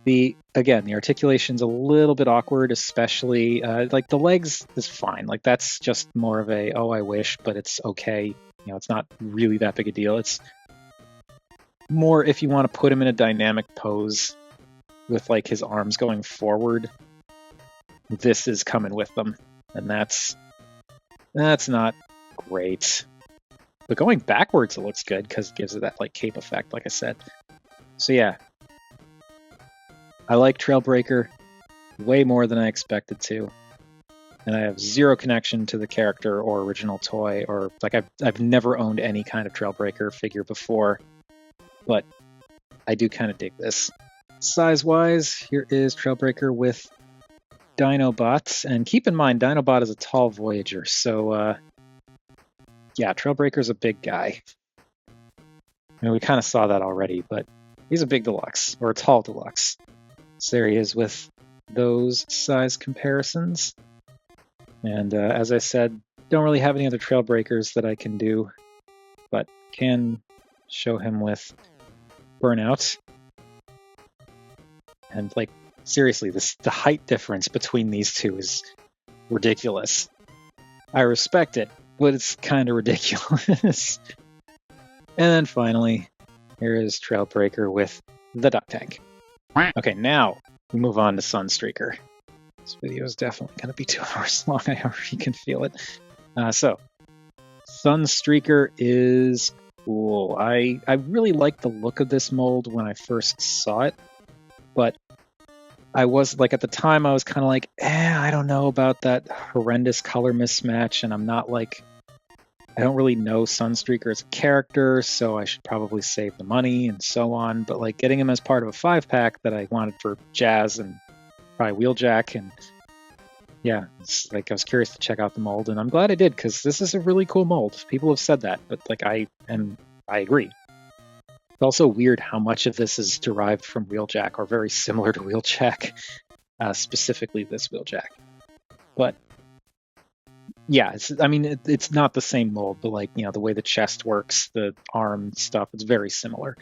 The articulation's a little bit awkward, especially like the legs is fine. Like that's just more of a, oh, I wish, but it's okay. You know, it's not really that big a deal. It's more if you want to put him in a dynamic pose with like his arms going forward, this is coming with them. And that's not great. But going backwards, it looks good because it gives it that like cape effect, like I said. So yeah. I like Trailbreaker way more than I expected to, and I have zero connection to the character or original toy, or like I've never owned any kind of Trailbreaker figure before, but I do kind of dig this. Size-wise, here is Trailbreaker with Dinobots, and keep in mind Dinobot is a tall Voyager, so yeah, Trailbreaker's a big guy. I mean, we kind of saw that already, but he's a big deluxe, or a tall deluxe. So there he is with those size comparisons. And as I said, don't really have any other Trailbreakers that I can do, but can show him with Burnout. And like, seriously, the height difference between these two is ridiculous. I respect it, but it's kind of ridiculous. And then finally, here is Trailbreaker with the Duck Tank. Okay, now we move on to Sunstreaker. This video is definitely going to be 2 hours long. I already can feel it. So, Sunstreaker is cool. I really liked the look of this mold when I first saw it, but I was like, at the time, I was kind of like, I don't know about that horrendous color mismatch, and I'm not like, I don't really know Sunstreaker as a character, so I should probably save the money and so on. But like getting him as part of a 5-pack that I wanted for Jazz and probably Wheeljack, and yeah, it's like I was curious to check out the mold, and I'm glad I did because this is a really cool mold. People have said that, but like I agree. It's also weird how much of this is derived from Wheeljack or very similar to Wheeljack, specifically this Wheeljack. But yeah, it's not the same mold, but like, you know, the way the chest works, the arm stuff, it's very similar.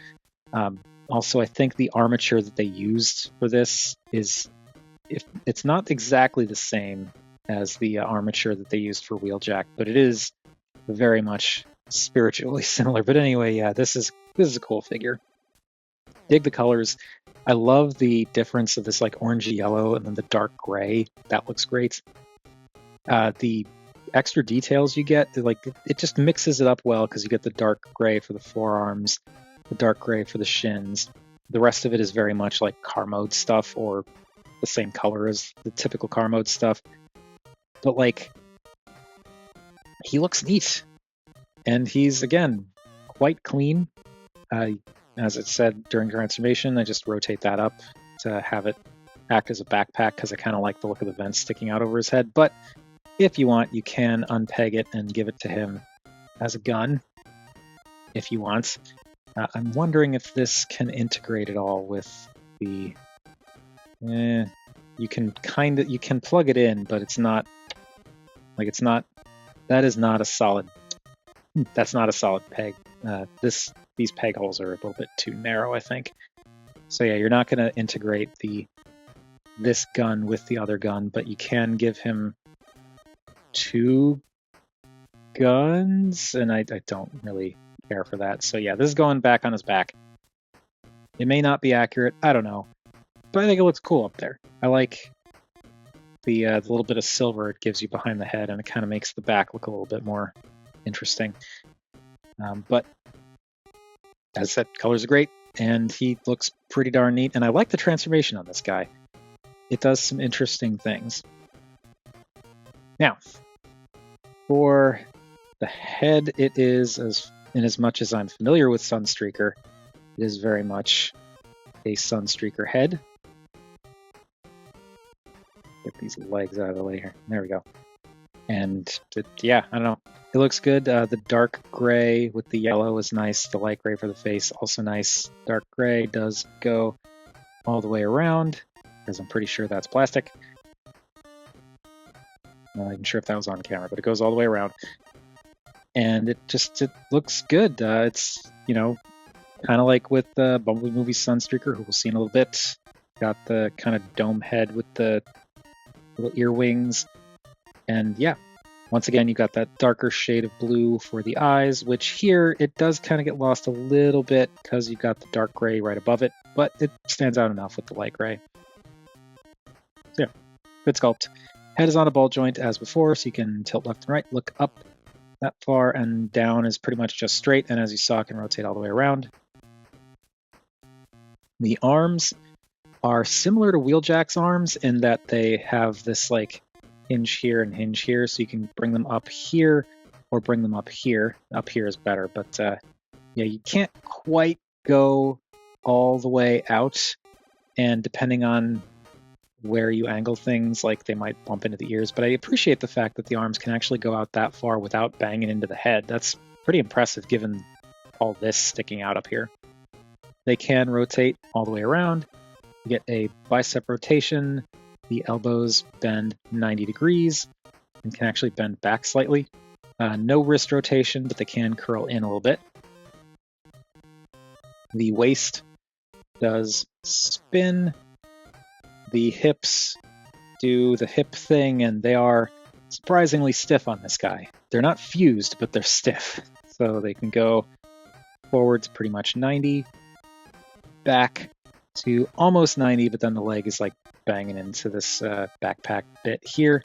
Also, I think the armature that they used for this it's not exactly the same as the armature that they used for Wheeljack, but it is very much spiritually similar. But anyway, yeah, this is a cool figure. Dig the colors. I love the difference of this like orangey yellow and then the dark gray. That looks great. The extra details you get, like it just mixes it up well because you get the dark gray for the forearms, the dark gray for the shins, The rest of it is very much like car mode stuff, or the same color as the typical car mode stuff. But like, he looks neat, and he's again quite clean. As it said during transformation, I just rotate that up to have it act as a backpack because I kind of like the look of the vents sticking out over his head. But if you want, you can unpeg it and give it to him as a gun if you want. I'm wondering if this can integrate at all with the... you can plug it in, but it's not... Like, it's not... That is not a solid... That's not a solid peg. These peg holes are a little bit too narrow, I think. So yeah, you're not going to integrate this gun with the other gun, but you can give him 2 guns, and I don't really care for that. So yeah, this is going back on his back. It may not be accurate, I don't know, but I think it looks cool up there. I like the little bit of silver it gives you behind the head, and it kind of makes the back look a little bit more interesting. But as I said, colors are great, and he looks pretty darn neat, and I like the transformation on this guy. It does some interesting things. Now, for the head, it is, in as much as I'm familiar with Sunstreaker, it is very much a Sunstreaker head. Get these legs out of the way here. There we go. And yeah, I don't know. It looks good. The dark gray with the yellow is nice. The light gray for the face, also nice. Dark gray does go all the way around, because I'm pretty sure that's plastic. I'm not even sure if that was on camera, but it goes all the way around. And it looks good. It's, kind of like with the Bumblebee movie Sunstreaker, who we'll see in a little bit. Got the kind of dome head with the little ear wings. And yeah, once again, you got that darker shade of blue for the eyes, which here it does kind of get lost a little bit because you've got the dark gray right above it, but it stands out enough with the light gray. So yeah, good sculpt. Head is on a ball joint as before, so you can tilt left and right, look up that far, and down is pretty much just straight, and as you saw, it can rotate all the way around. The arms are similar to Wheeljack's arms in that they have this like hinge here and hinge here, so you can bring them up here or bring them up here. Up here is better, but yeah, you can't quite go all the way out, and depending on where you angle things, like they might bump into the ears, but I appreciate the fact that the arms can actually go out that far without banging into the head. That's pretty impressive given all this sticking out up here. They can rotate all the way around. You get a bicep rotation. The elbows bend 90 degrees and can actually bend back slightly. No wrist rotation, but they can curl in a little bit. The waist does spin. The hips do the hip thing, and they are surprisingly stiff on this guy. They're not fused, but they're stiff. So they can go forwards pretty much 90, back to almost 90, but then the leg is like banging into this backpack bit here.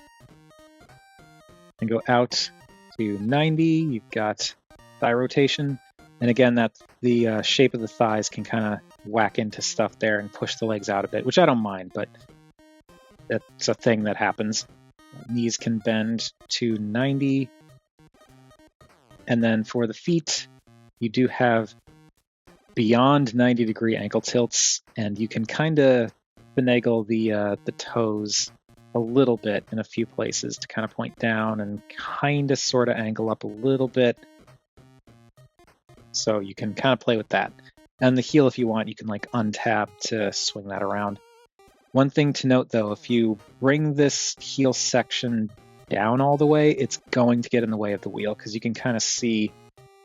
And go out to 90, you've got thigh rotation. And again, that's the shape of the thighs can kind of whack into stuff there and push the legs out a bit, which I don't mind, but that's a thing that happens. Knees can bend to 90. And then for the feet, you do have beyond 90-degree ankle tilts, and you can kind of finagle the toes a little bit in a few places to kind of point down and kind of sort of angle up a little bit. So you can kind of play with that. And the heel, if you want, you can like untab to swing that around. One thing to note though, if you bring this heel section down all the way, it's going to get in the way of the wheel, because you can kind of see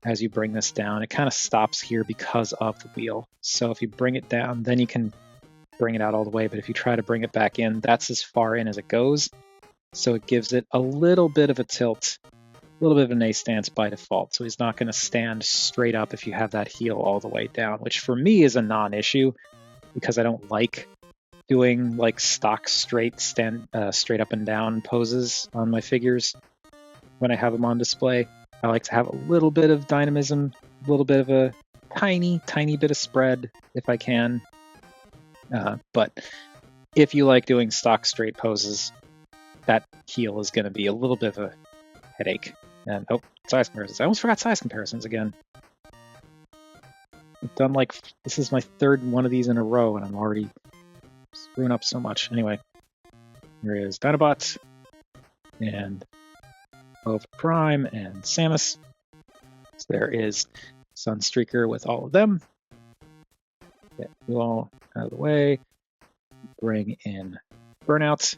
as you bring this down, it kind of stops here because of the wheel. So if you bring it down, then you can bring it out all the way. But if you try to bring it back in, that's as far in as it goes. So it gives it a little bit of a tilt, a little bit of an A stance by default. So he's not going to stand straight up if you have that heel all the way down, which for me is a non-issue because I don't like doing like stock straight up and down poses on my figures when I have them on display. I like to have a little bit of dynamism, a little bit of a tiny bit of spread if I can. But if you like doing stock straight poses, that heel is going to be a little bit of a headache. And size comparisons. I almost forgot size comparisons again. I've done this is my third one of these in a row, and I'm already screwing up so much. Anyway, here is Dinobots, and Ova Prime, and Samus. So there is Sunstreaker with all of them. Get you all out of the way. Bring in Burnout.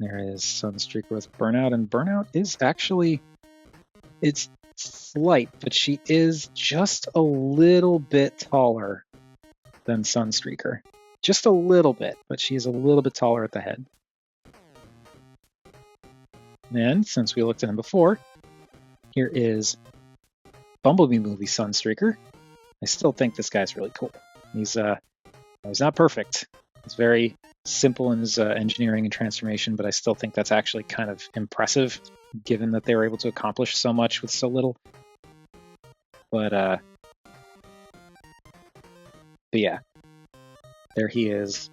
There is Sunstreaker with Burnout, and Burnout is actually, it's slight, but she is just a little bit taller than Sunstreaker. Just a little bit, but she's a little bit taller at the head. And since we looked at him before, here is Bumblebee movie Sunstreaker. I still think this guy's really cool. He's not perfect. He's very simple in his engineering and transformation, but I still think that's actually kind of impressive, given that they were able to accomplish so much with so little. But yeah, there he is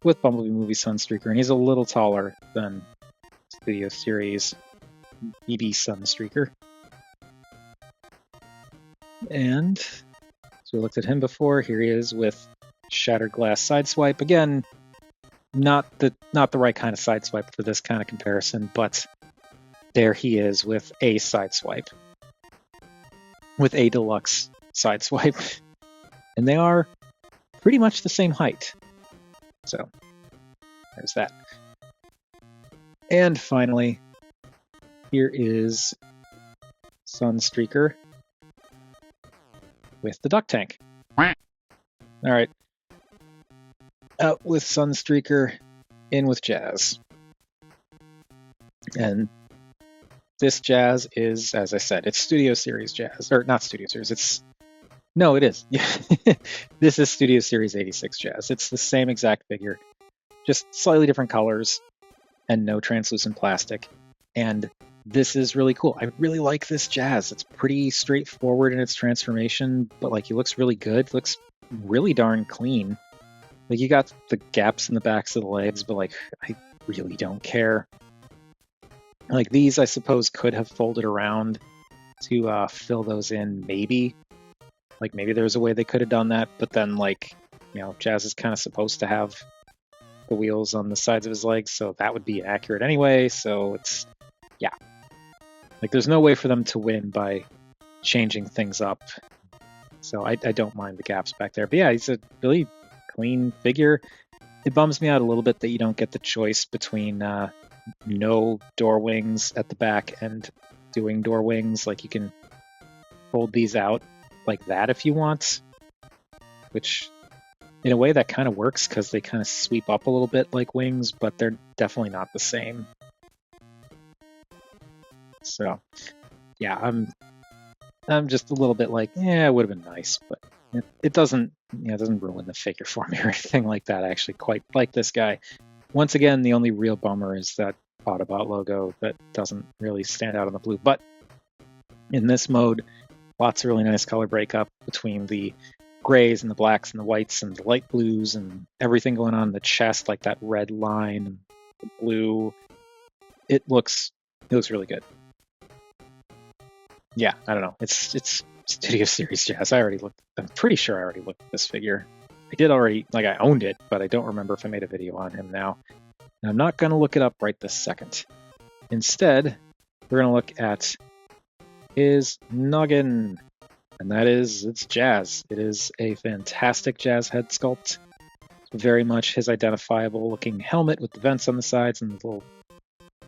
with Bumblebee movie Sunstreaker, and he's a little taller than Studio Series BB Sunstreaker. And so we looked at him before. Here he is with Shattered Glass Sideswipe. Again, not the right kind of sideswipe for this kind of comparison, but there he is with a sideswipe, with a deluxe sideswipe, and they are pretty much the same height. So there's that. And finally, here is Sunstreaker with the duck tank. All right. Out with Sunstreaker, in with Jazz. And this Jazz is, as I said, it's Studio Series Jazz. Or not Studio Series, it is. This is Studio Series 86 Jazz. It's the same exact figure, just slightly different colors and no translucent plastic. And this is really cool. I really like this Jazz. It's pretty straightforward in its transformation, but he looks really good. It looks really darn clean. You got the gaps in the backs of the legs, but I really don't care. These, I suppose, could have folded around to fill those in, maybe. Maybe there's a way they could have done that, but then Jazz is kind of supposed to have the wheels on the sides of his legs, so that would be accurate anyway. So it's, yeah. There's no way for them to win by changing things up. So I don't mind the gaps back there. But yeah, he's a really clean figure. It bums me out a little bit that you don't get the choice between no door wings at the back and doing door wings. You can fold these out like that if you want, which in a way that kind of works because they kind of sweep up a little bit like wings, but they're definitely not the same. So yeah, I'm just a little bit it would have been nice, but it doesn't ruin the figure for me or anything like that. I actually quite like this guy. Once again, the only real bummer is that Autobot logo that doesn't really stand out on the blue. But in this mode, lots of really nice color breakup between the grays and the blacks and the whites and the light blues and everything going on in the chest, like that red line and the blue. It looks really good. Yeah, I don't know. It's Studio Series Jazz. I'm pretty sure I already looked at this figure. I did already, I owned it, but I don't remember if I made a video on him now. And I'm not going to look it up right this second. Instead, we're going to look at his noggin. And it's Jazz. It is a fantastic Jazz head sculpt. Very much his identifiable looking helmet with the vents on the sides and the little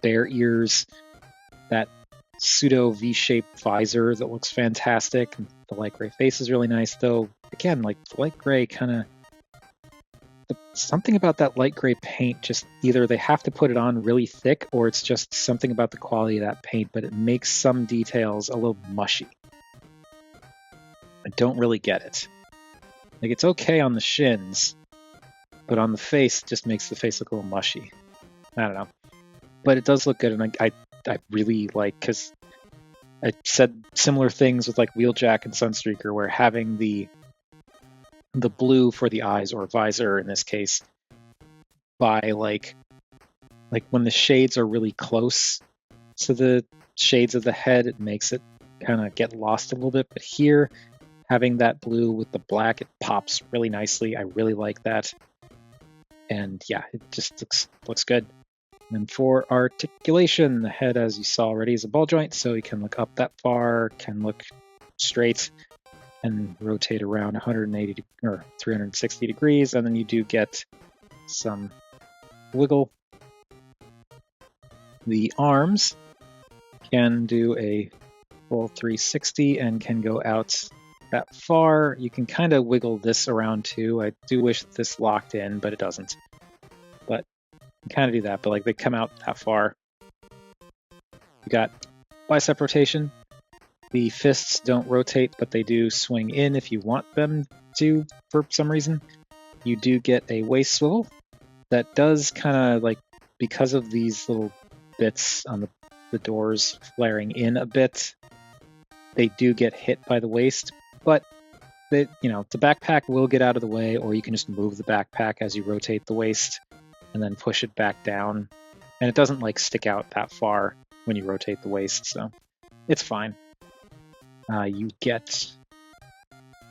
bear ears. That pseudo V-shaped visor that looks fantastic. The light gray face is really nice, though. Again, the light gray kind of... Something about that light gray paint, just either they have to put it on really thick or it's just something about the quality of that paint, but it makes some details a little mushy. I don't really get it. It's okay on the shins, but on the face, it just makes the face look a little mushy. I don't know. But it does look good, and I really like, because I said similar things with Wheeljack and Sunstreaker, where having the the blue for the eyes, or visor in this case, by like when the shades are really close to the shades of the head, it makes it kind of get lost a little bit. But here, having that blue with the black, it pops really nicely. I really like that. And yeah, it just looks good. And for articulation, the head, as you saw already, is a ball joint, so you can look up that far, can look straight, and rotate around 180 or 360 degrees, and then you do get some wiggle. The arms can do a full 360 and can go out that far. You can kind of wiggle this around too. I do wish this locked in, but it doesn't. But you can kind of do that, but like they come out that far. You got bicep rotation. The fists don't rotate, but they do swing in if you want them to for some reason. You do get a waist swivel that does kind of like, because of these little bits on the doors flaring in a bit, they do get hit by the waist, but the backpack will get out of the way, or you can just move the backpack as you rotate the waist and then push it back down. And it doesn't like stick out that far when you rotate the waist, so it's fine. You get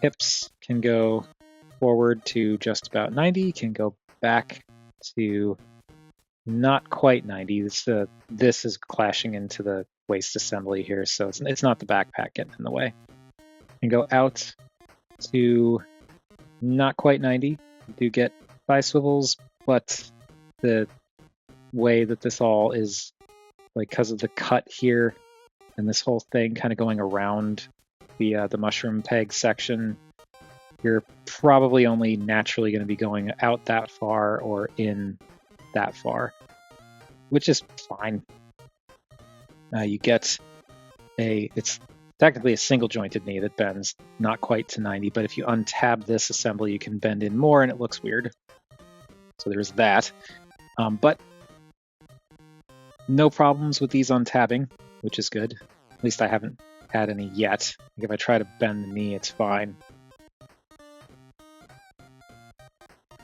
hips can go forward to just about 90, can go back to not quite 90. This is clashing into the waist assembly here, so it's not the backpack getting in the way. And go out to not quite 90. You do get thigh swivels, but the way that this all is, like, because of the cut here and this whole thing kind of going around the mushroom peg section, you're probably only naturally going to be going out that far or in that far, which is fine. You get it's technically a single jointed knee that bends not quite to 90, but if you untab this assembly, you can bend in more and it looks weird. So there's that. But no problems with these untabbing, which is good. At least I haven't had any yet. Like if I try to bend the knee, it's fine.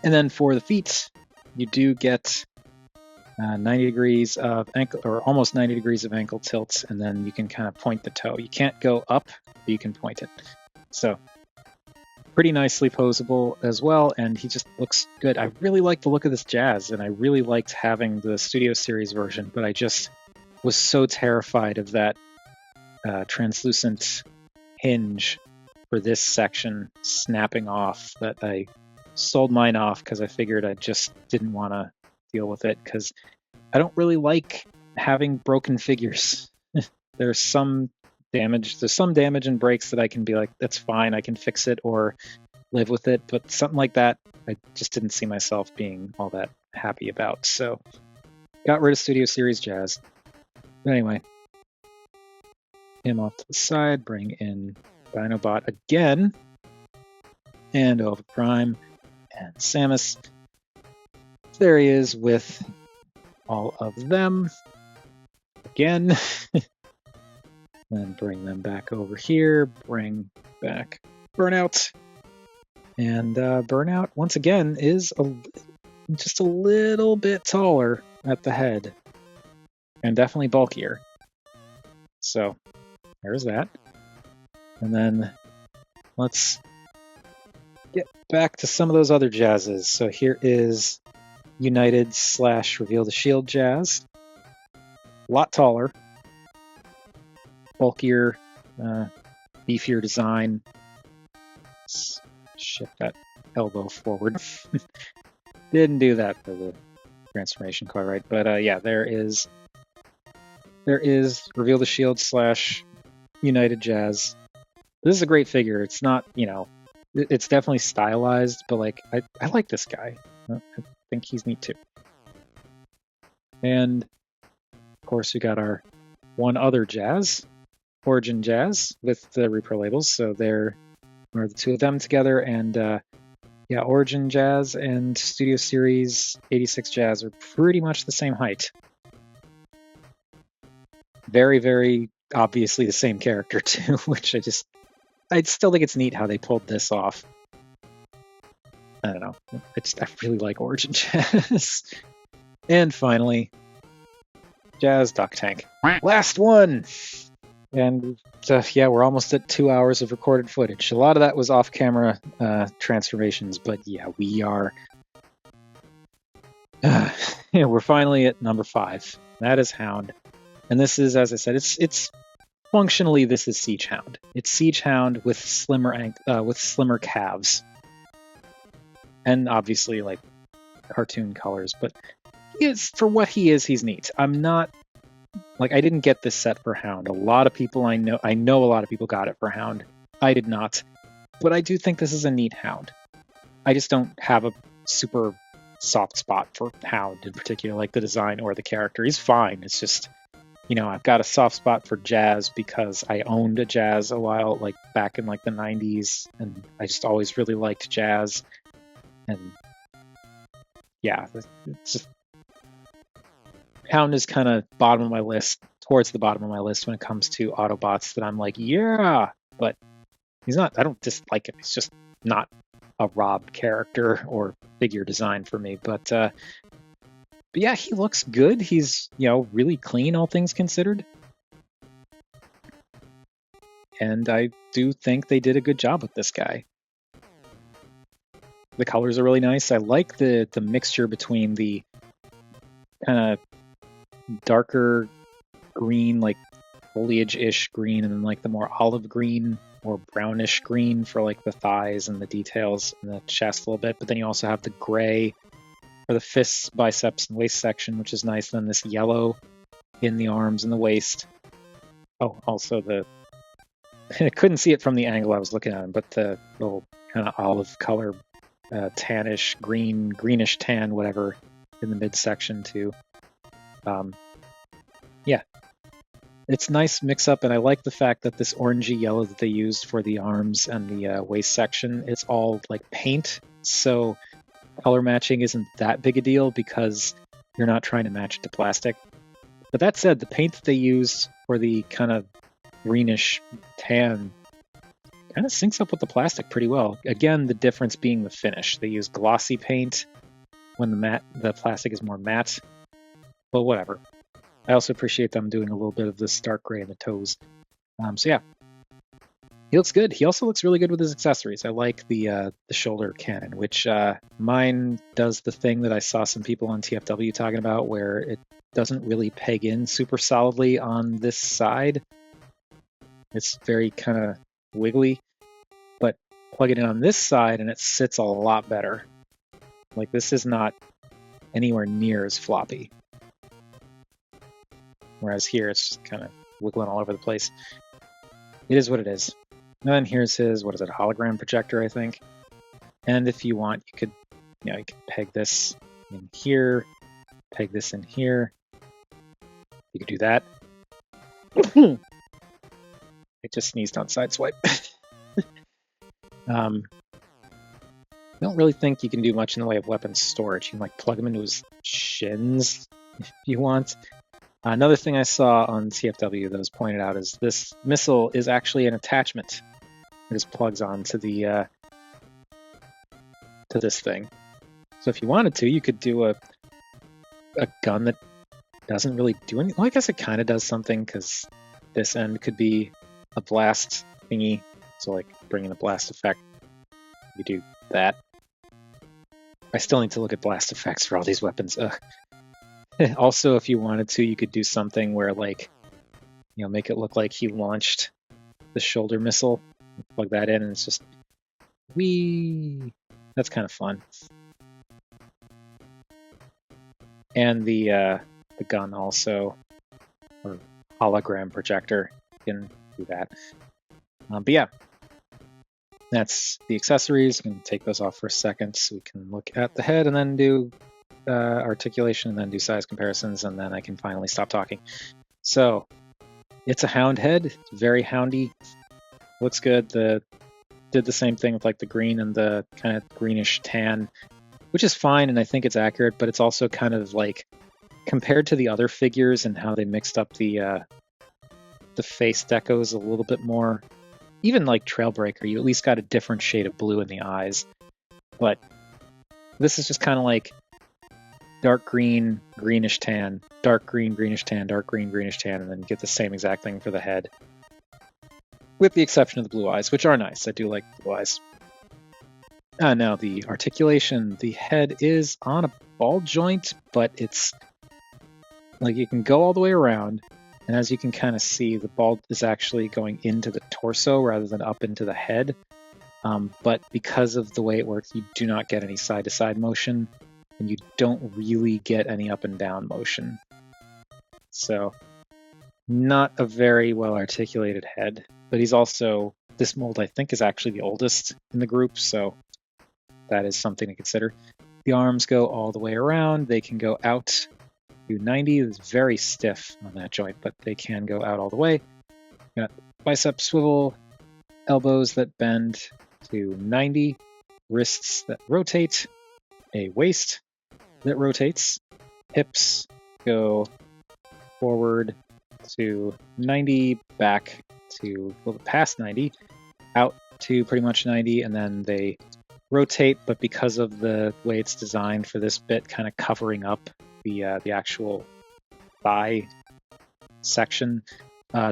And then for the feet, you do get 90 degrees of ankle, or almost 90 degrees of ankle tilts, and then you can kind of point the toe. You can't go up, but you can point it. So pretty nicely posable as well, and he just looks good. I really like the look of this Jazz, and I really liked having the Studio Series version, but I just was so terrified of that translucent hinge for this section snapping off that I sold mine off because I figured I just didn't want to deal with it, because I don't really like having broken figures. There's some damage and breaks that I can be like, that's fine, I can fix it or live with it, but something like that I just didn't see myself being all that happy about, so got rid of Studio Series Jazz. But anyway, him off to the side, bring in Dinobot again, and Ova Prime and Samus. There he is with all of them again. Then bring them back over here, bring back Burnout. And Burnout, once again, is just a little bit taller at the head. And definitely bulkier. So, there's that. And then let's get back to some of those other Jazzes. So here is United / Reveal the Shield Jazz. A lot taller. Bulkier, beefier design. Let's shift that elbow forward. Didn't do that for the transformation quite right. But yeah, there is Reveal the Shield / United Jazz. This is a great figure. It's not, it's definitely stylized, but like I like this guy. I think he's neat too. And of course we got our one other Jazz, Origin Jazz, with the Repro labels. So there are the two of them together, and yeah, Origin Jazz and Studio Series 86 Jazz are pretty much the same height. Very, very obviously the same character too, which I still think it's neat how they pulled this off. I don't know. I really like Origin Jazz. And finally, Jazz Duck Tank. Last one! And yeah, we're almost at 2 hours of recorded footage. A lot of that was off-camera transformations, but yeah, we are... yeah, we're finally at number 5. That is Hound. And this is, as I said, it's functionally, this is Siege Hound. It's Siege Hound with slimmer calves. And obviously, like, cartoon colors, but for what he is, he's neat. I'm not... Like, I didn't get this set for Hound. A lot of people I know a lot of people got it for Hound. I did not. But I do think this is a neat Hound. I just don't have a super soft spot for Hound in particular, like the design or the character. He's fine. It's just, you know, I've got a soft spot for Jazz because I owned a Jazz a while, like back in like the 90s, and I just always really liked Jazz. And yeah, it's just... Hound is kind of bottom of my list, towards the bottom of my list when it comes to Autobots that I'm like, yeah, but he's not, I don't dislike him. He's just not a Rob character or figure design for me. But yeah, he looks good. He's, you know, really clean, all things considered. And I do think they did a good job with this guy. The colors are really nice. I like the mixture between the kind of darker green, like foliage-ish green, and then like the more olive green or brownish green for like the thighs and the details and the chest a little bit. But then you also have the gray for the fists, biceps, and waist section, which is nice. Then this yellow in the arms and the waist. Oh, also the... I couldn't see it from the angle I was looking at him, but the little kind of olive color, tannish, greenish tan, whatever, in the midsection too. Yeah, it's nice mix up, and I like the fact that this orangey yellow that they used for the arms and the waist section, it's all like paint, so color matching isn't that big a deal because you're not trying to match it to plastic. But that said, the paint that they used for the kind of greenish tan kind of syncs up with the plastic pretty well. Again, the difference being the finish. They use glossy paint when the plastic is more matte. But whatever. I also appreciate them doing a little bit of this dark gray in the toes. So yeah, he looks good. He also looks really good with his accessories. I like the shoulder cannon, which mine does the thing that I saw some people on TFW talking about, where it doesn't really peg in super solidly on this side. It's very kind of wiggly, but plug it in on this side and it sits a lot better. Like, this is not anywhere near as floppy. Whereas here, it's just kind of wiggling all over the place. It is what it is. And then here's his, what is it, hologram projector, I think. And if you want, you could peg this in here, peg this in here. You could do that. I just sneezed on Sideswipe. I don't really think you can do much in the way of weapon storage. You can like plug them into his shins if you want. Another thing I saw on CFW that was pointed out is this missile is actually an attachment. It just plugs on to the to this thing. So if you wanted to, you could do a gun that doesn't really do anything. Well, I guess it kind of does something, because this end could be a blast thingy. So like bringing the blast effect, you do that. I still need to look at blast effects for all these weapons. Also, if you wanted to, you could do something where, like, make it look like he launched the shoulder missile. Plug that in, and it's just whee. That's kind of fun. And the gun also, or hologram projector, you can do that. But yeah, that's the accessories. We can take those off for a second so we can look at the head and then do articulation and then do size comparisons, and then I can finally stop talking. So it's a hound head. It's very houndy. Looks good. Did the same thing with like the green and the kind of greenish tan, which is fine, and I think it's accurate, but it's also kind of like, compared to the other figures and how they mixed up the face decos a little bit more. Even like Trailbreaker, you at least got a different shade of blue in the eyes. But This is just kind of like dark green, greenish tan, dark green, greenish tan, dark green, greenish tan, and then you get the same exact thing for the head. With the exception of the blue eyes, which are nice. I do like blue eyes. Now the articulation, the head is on a ball joint, but it's like you can go all the way around, and as you can kind of see, the ball is actually going into the torso rather than up into the head. But because of the way it works, you do not get any side-to-side motion, and you don't really get any up and down motion. So, not a very well articulated head, but he's also, this mold I think is actually the oldest in the group, so that is something to consider. The arms go all the way around. They can go out to 90. It's very stiff on that joint, but they can go out all the way. Got bicep swivel, elbows that bend to 90, wrists that rotate, a waist that rotates, hips go forward to 90, back to past 90, out to pretty much 90, and then they rotate, but because of the way it's designed for this bit, kind of covering up the actual thigh section,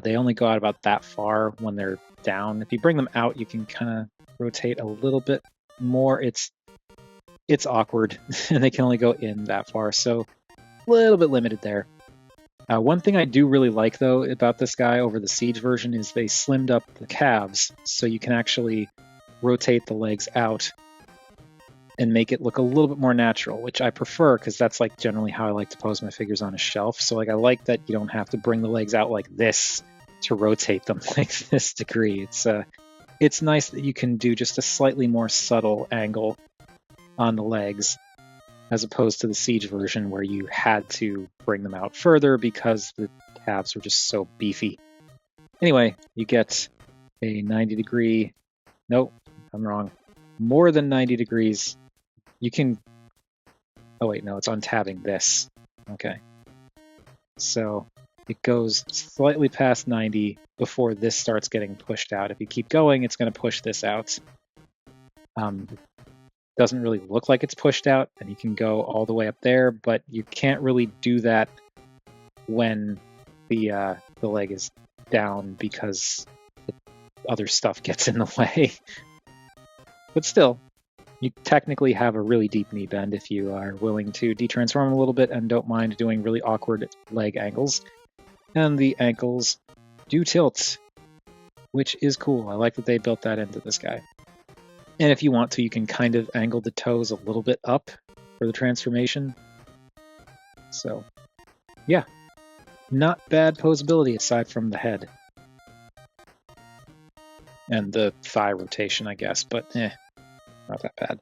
they only go out about that far when they're down. If you bring them out, you can kind of rotate a little bit more. It's awkward, and they can only go in that far, so a little bit limited there. One thing I do really like, though, about this guy over the Siege version is they slimmed up the calves, so you can actually rotate the legs out and make it look a little bit more natural, which I prefer because that's like generally how I like to pose my figures on a shelf. So like I like that you don't have to bring the legs out like this to rotate them like this degree. It's nice that you can do just a slightly more subtle angle on the legs as opposed to the Siege version where you had to bring them out further because the calves were just so beefy. Anyway, you get a 90 degree, nope, I'm wrong, more than 90 degrees. You can, oh wait, no, it's untabbing this. Okay. So it goes slightly past 90 before this starts getting pushed out. If you keep going, it's going to push this out. Doesn't really look like it's pushed out, and you can go all the way up there, but you can't really do that when the leg is down because the other stuff gets in the way. But still, you technically have a really deep knee bend if you are willing to detransform a little bit and don't mind doing really awkward leg angles. And the ankles do tilt, which is cool. I like that they built that into this guy. And if you want to, you can kind of angle the toes a little bit up for the transformation. So, yeah. Not bad posability aside from the head. And the thigh rotation, I guess, but not that bad.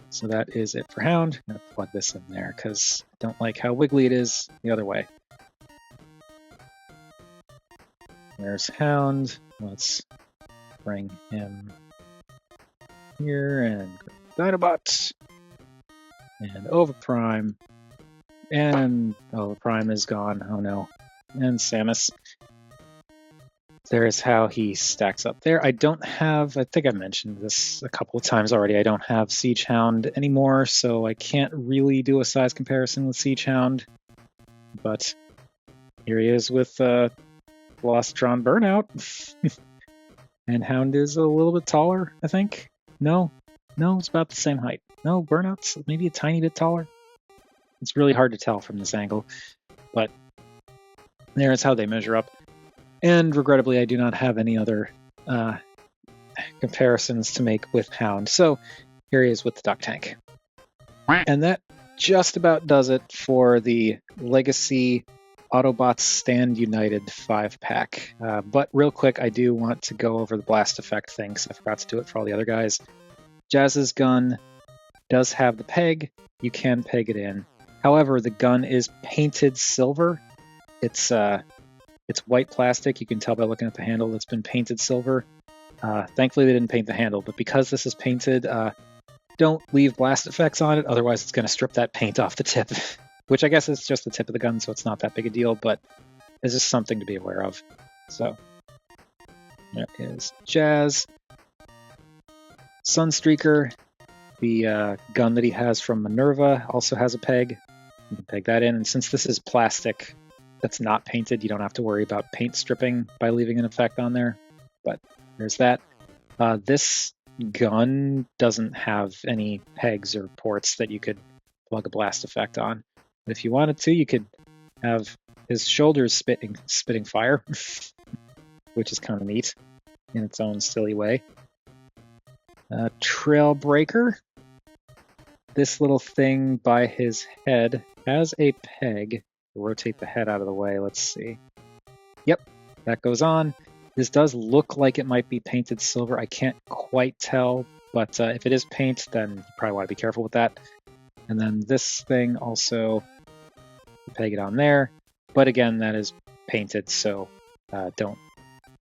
So that is it for Hound. I'm going to plug this in there because I don't like how wiggly it is the other way. There's Hound. Let's bring him here and Dinobots and Overprime. And Overprime is gone. Oh no. And Samus. There's how he stacks up there. I think I mentioned this a couple of times already. I don't have Siege Hound anymore, so I can't really do a size comparison with Siege Hound. But here he is with Velocitron Burnout. And Hound is a little bit taller, I think. No, it's about the same height. No, Burnout's maybe a tiny bit taller. It's really hard to tell from this angle, but there's how they measure up. And regrettably, I do not have any other comparisons to make with Hound. So here he is with the Duck Tank. And that just about does it for the Legacy Autobots Stand United 5-pack. But real quick, I do want to go over the blast effect thing because I forgot to do it for all the other guys. Jazz's gun does have the peg. You can peg it in. However, the gun is painted silver. It's white plastic. You can tell by looking at the handle it's been painted silver. Thankfully, they didn't paint the handle, but because this is painted, don't leave blast effects on it. Otherwise, it's going to strip that paint off the tip, which I guess is just the tip of the gun, so it's not that big a deal, but it's just something to be aware of. So, there is Jazz, Sunstreaker, The gun that he has from Minerva also has a peg. You can peg that in, and since this is plastic that's not painted, you don't have to worry about paint stripping by leaving an effect on there. But there's that. This gun doesn't have any pegs or ports that you could plug a blast effect on. But if you wanted to, you could have his shoulders spitting fire, which is kind of neat in its own silly way. Trailbreaker. This little thing by his head has a peg. Rotate the head out of the way. Let's see. Yep, that goes on. This does look like it might be painted silver. I can't quite tell, but if it is paint, then you probably want to be careful with that. And then this thing also, peg it on there. But again, that is painted, so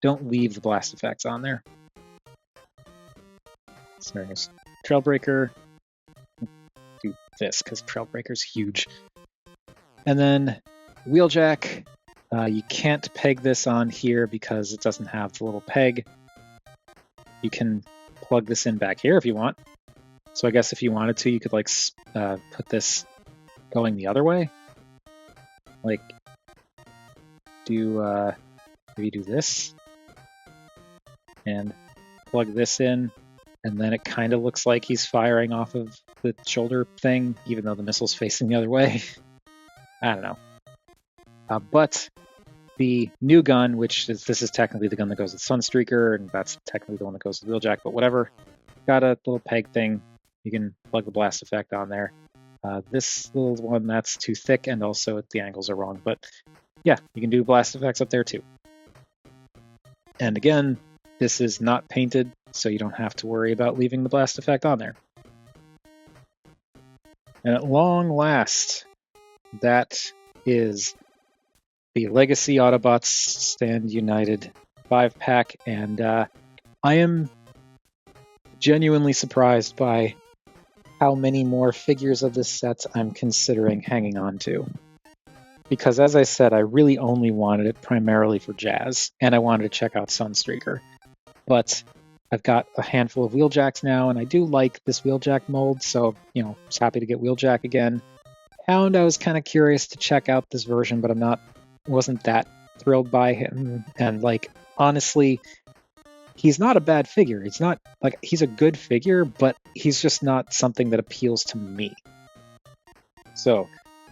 don't leave the blast effects on there. So there's Trailbreaker. Do this because Trailbreaker's huge. And then Wheeljack. You can't peg this on here because it doesn't have the little peg. You can plug this in back here if you want. So I guess if you wanted to, you could like put this going the other way. Like maybe do this and plug this in, and then it kind of looks like he's firing off of the shoulder thing, even though the missile's facing the other way. I don't know. But the new gun, this is technically the gun that goes with Sunstreaker, and that's technically the one that goes with Wheeljack, but whatever. Got a little peg thing. You can plug the blast effect on there. This little one, that's too thick, and also the angles are wrong. But yeah, you can do blast effects up there too. And again, this is not painted, so you don't have to worry about leaving the blast effect on there. And at long last, that is the Legacy Autobots Stand United 5-pack, and I am genuinely surprised by how many more figures of this set I'm considering hanging on to. Because as I said, I really only wanted it primarily for Jazz, and I wanted to check out Sunstreaker. But I've got a handful of Wheeljacks now, and I do like this Wheeljack mold, so, you know, just happy to get Wheeljack again. Hound, I was kind of curious to check out this version, but wasn't that thrilled by him. And, like, honestly, he's not a bad figure. It's not, like, he's a good figure, but he's just not something that appeals to me. So,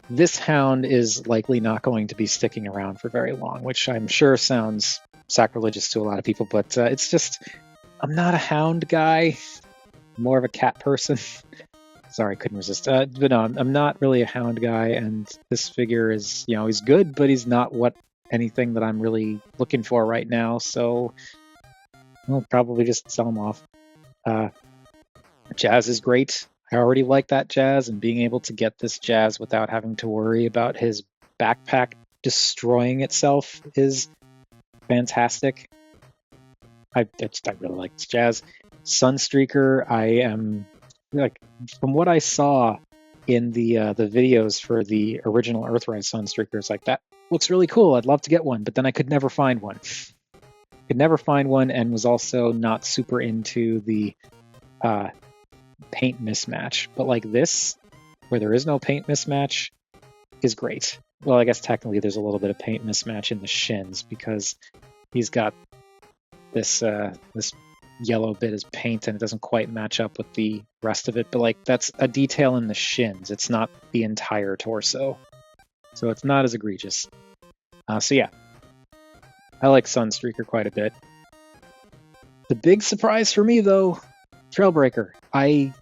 this Hound is likely not going to be sticking around for very long, which I'm sure sounds sacrilegious to a lot of people, but it's just, I'm not a Hound guy, more of a cat person. Sorry, couldn't resist. But no, I'm not really a Hound guy, and this figure is, you know, he's good, but he's not anything that I'm really looking for right now, so I'll probably just sell him off. Jazz is great. I already like that Jazz, and being able to get this Jazz without having to worry about his backpack destroying itself is fantastic. I really like this Jazz. Sunstreaker, I am, like, from what I saw in the videos for the original Earthrise Sunstreaker, it's like, that looks really cool. I'd love to get one, but then I could never find one. And was also not super into the paint mismatch. But like this, where there is no paint mismatch, is great. Well, I guess technically there's a little bit of paint mismatch in the shins because he's got this this yellow bit as paint and it doesn't quite match up with the rest of it. But like, that's a detail in the shins. It's not the entire torso, so it's not as egregious. So yeah, I like Sunstreaker quite a bit. The big surprise for me, though, Trailbreaker. I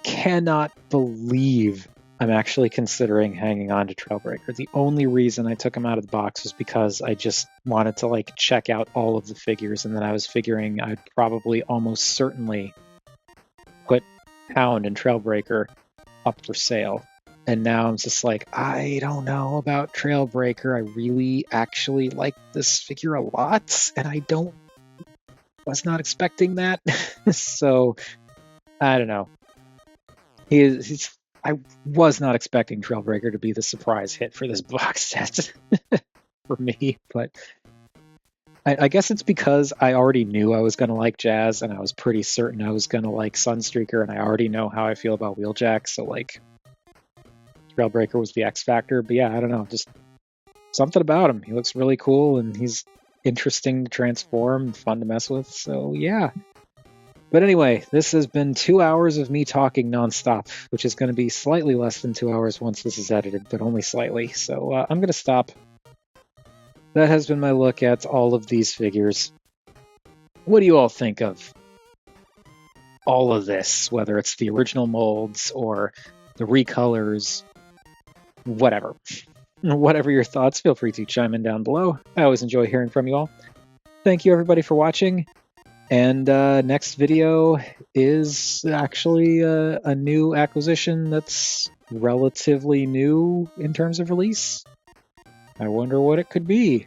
cannot believe I'm actually considering hanging on to Trailbreaker. The only reason I took him out of the box was because I just wanted to like check out all of the figures, and then I was figuring I'd probably almost certainly put Hound and Trailbreaker up for sale. And now I'm just like, I don't know about Trailbreaker. I really actually like this figure a lot, and I was not expecting that. So I don't know. I was not expecting Trailbreaker to be the surprise hit for this box set for me, but I guess it's because I already knew I was going to like Jazz, and I was pretty certain I was going to like Sunstreaker, and I already know how I feel about Wheeljack, so like Trailbreaker was the X factor. But yeah, I don't know, just something about him. He looks really cool, and he's interesting to transform and fun to mess with, so yeah. But anyway, this has been 2 hours of me talking nonstop, which is going to be slightly less than 2 hours once this is edited, but only slightly. So I'm going to stop. That has been my look at all of these figures. What do you all think of all of this, whether it's the original molds or the recolors, whatever? Whatever your thoughts, feel free to chime in down below. I always enjoy hearing from you all. Thank you everybody for watching. And next video is actually a new acquisition that's relatively new in terms of release. I wonder what it could be.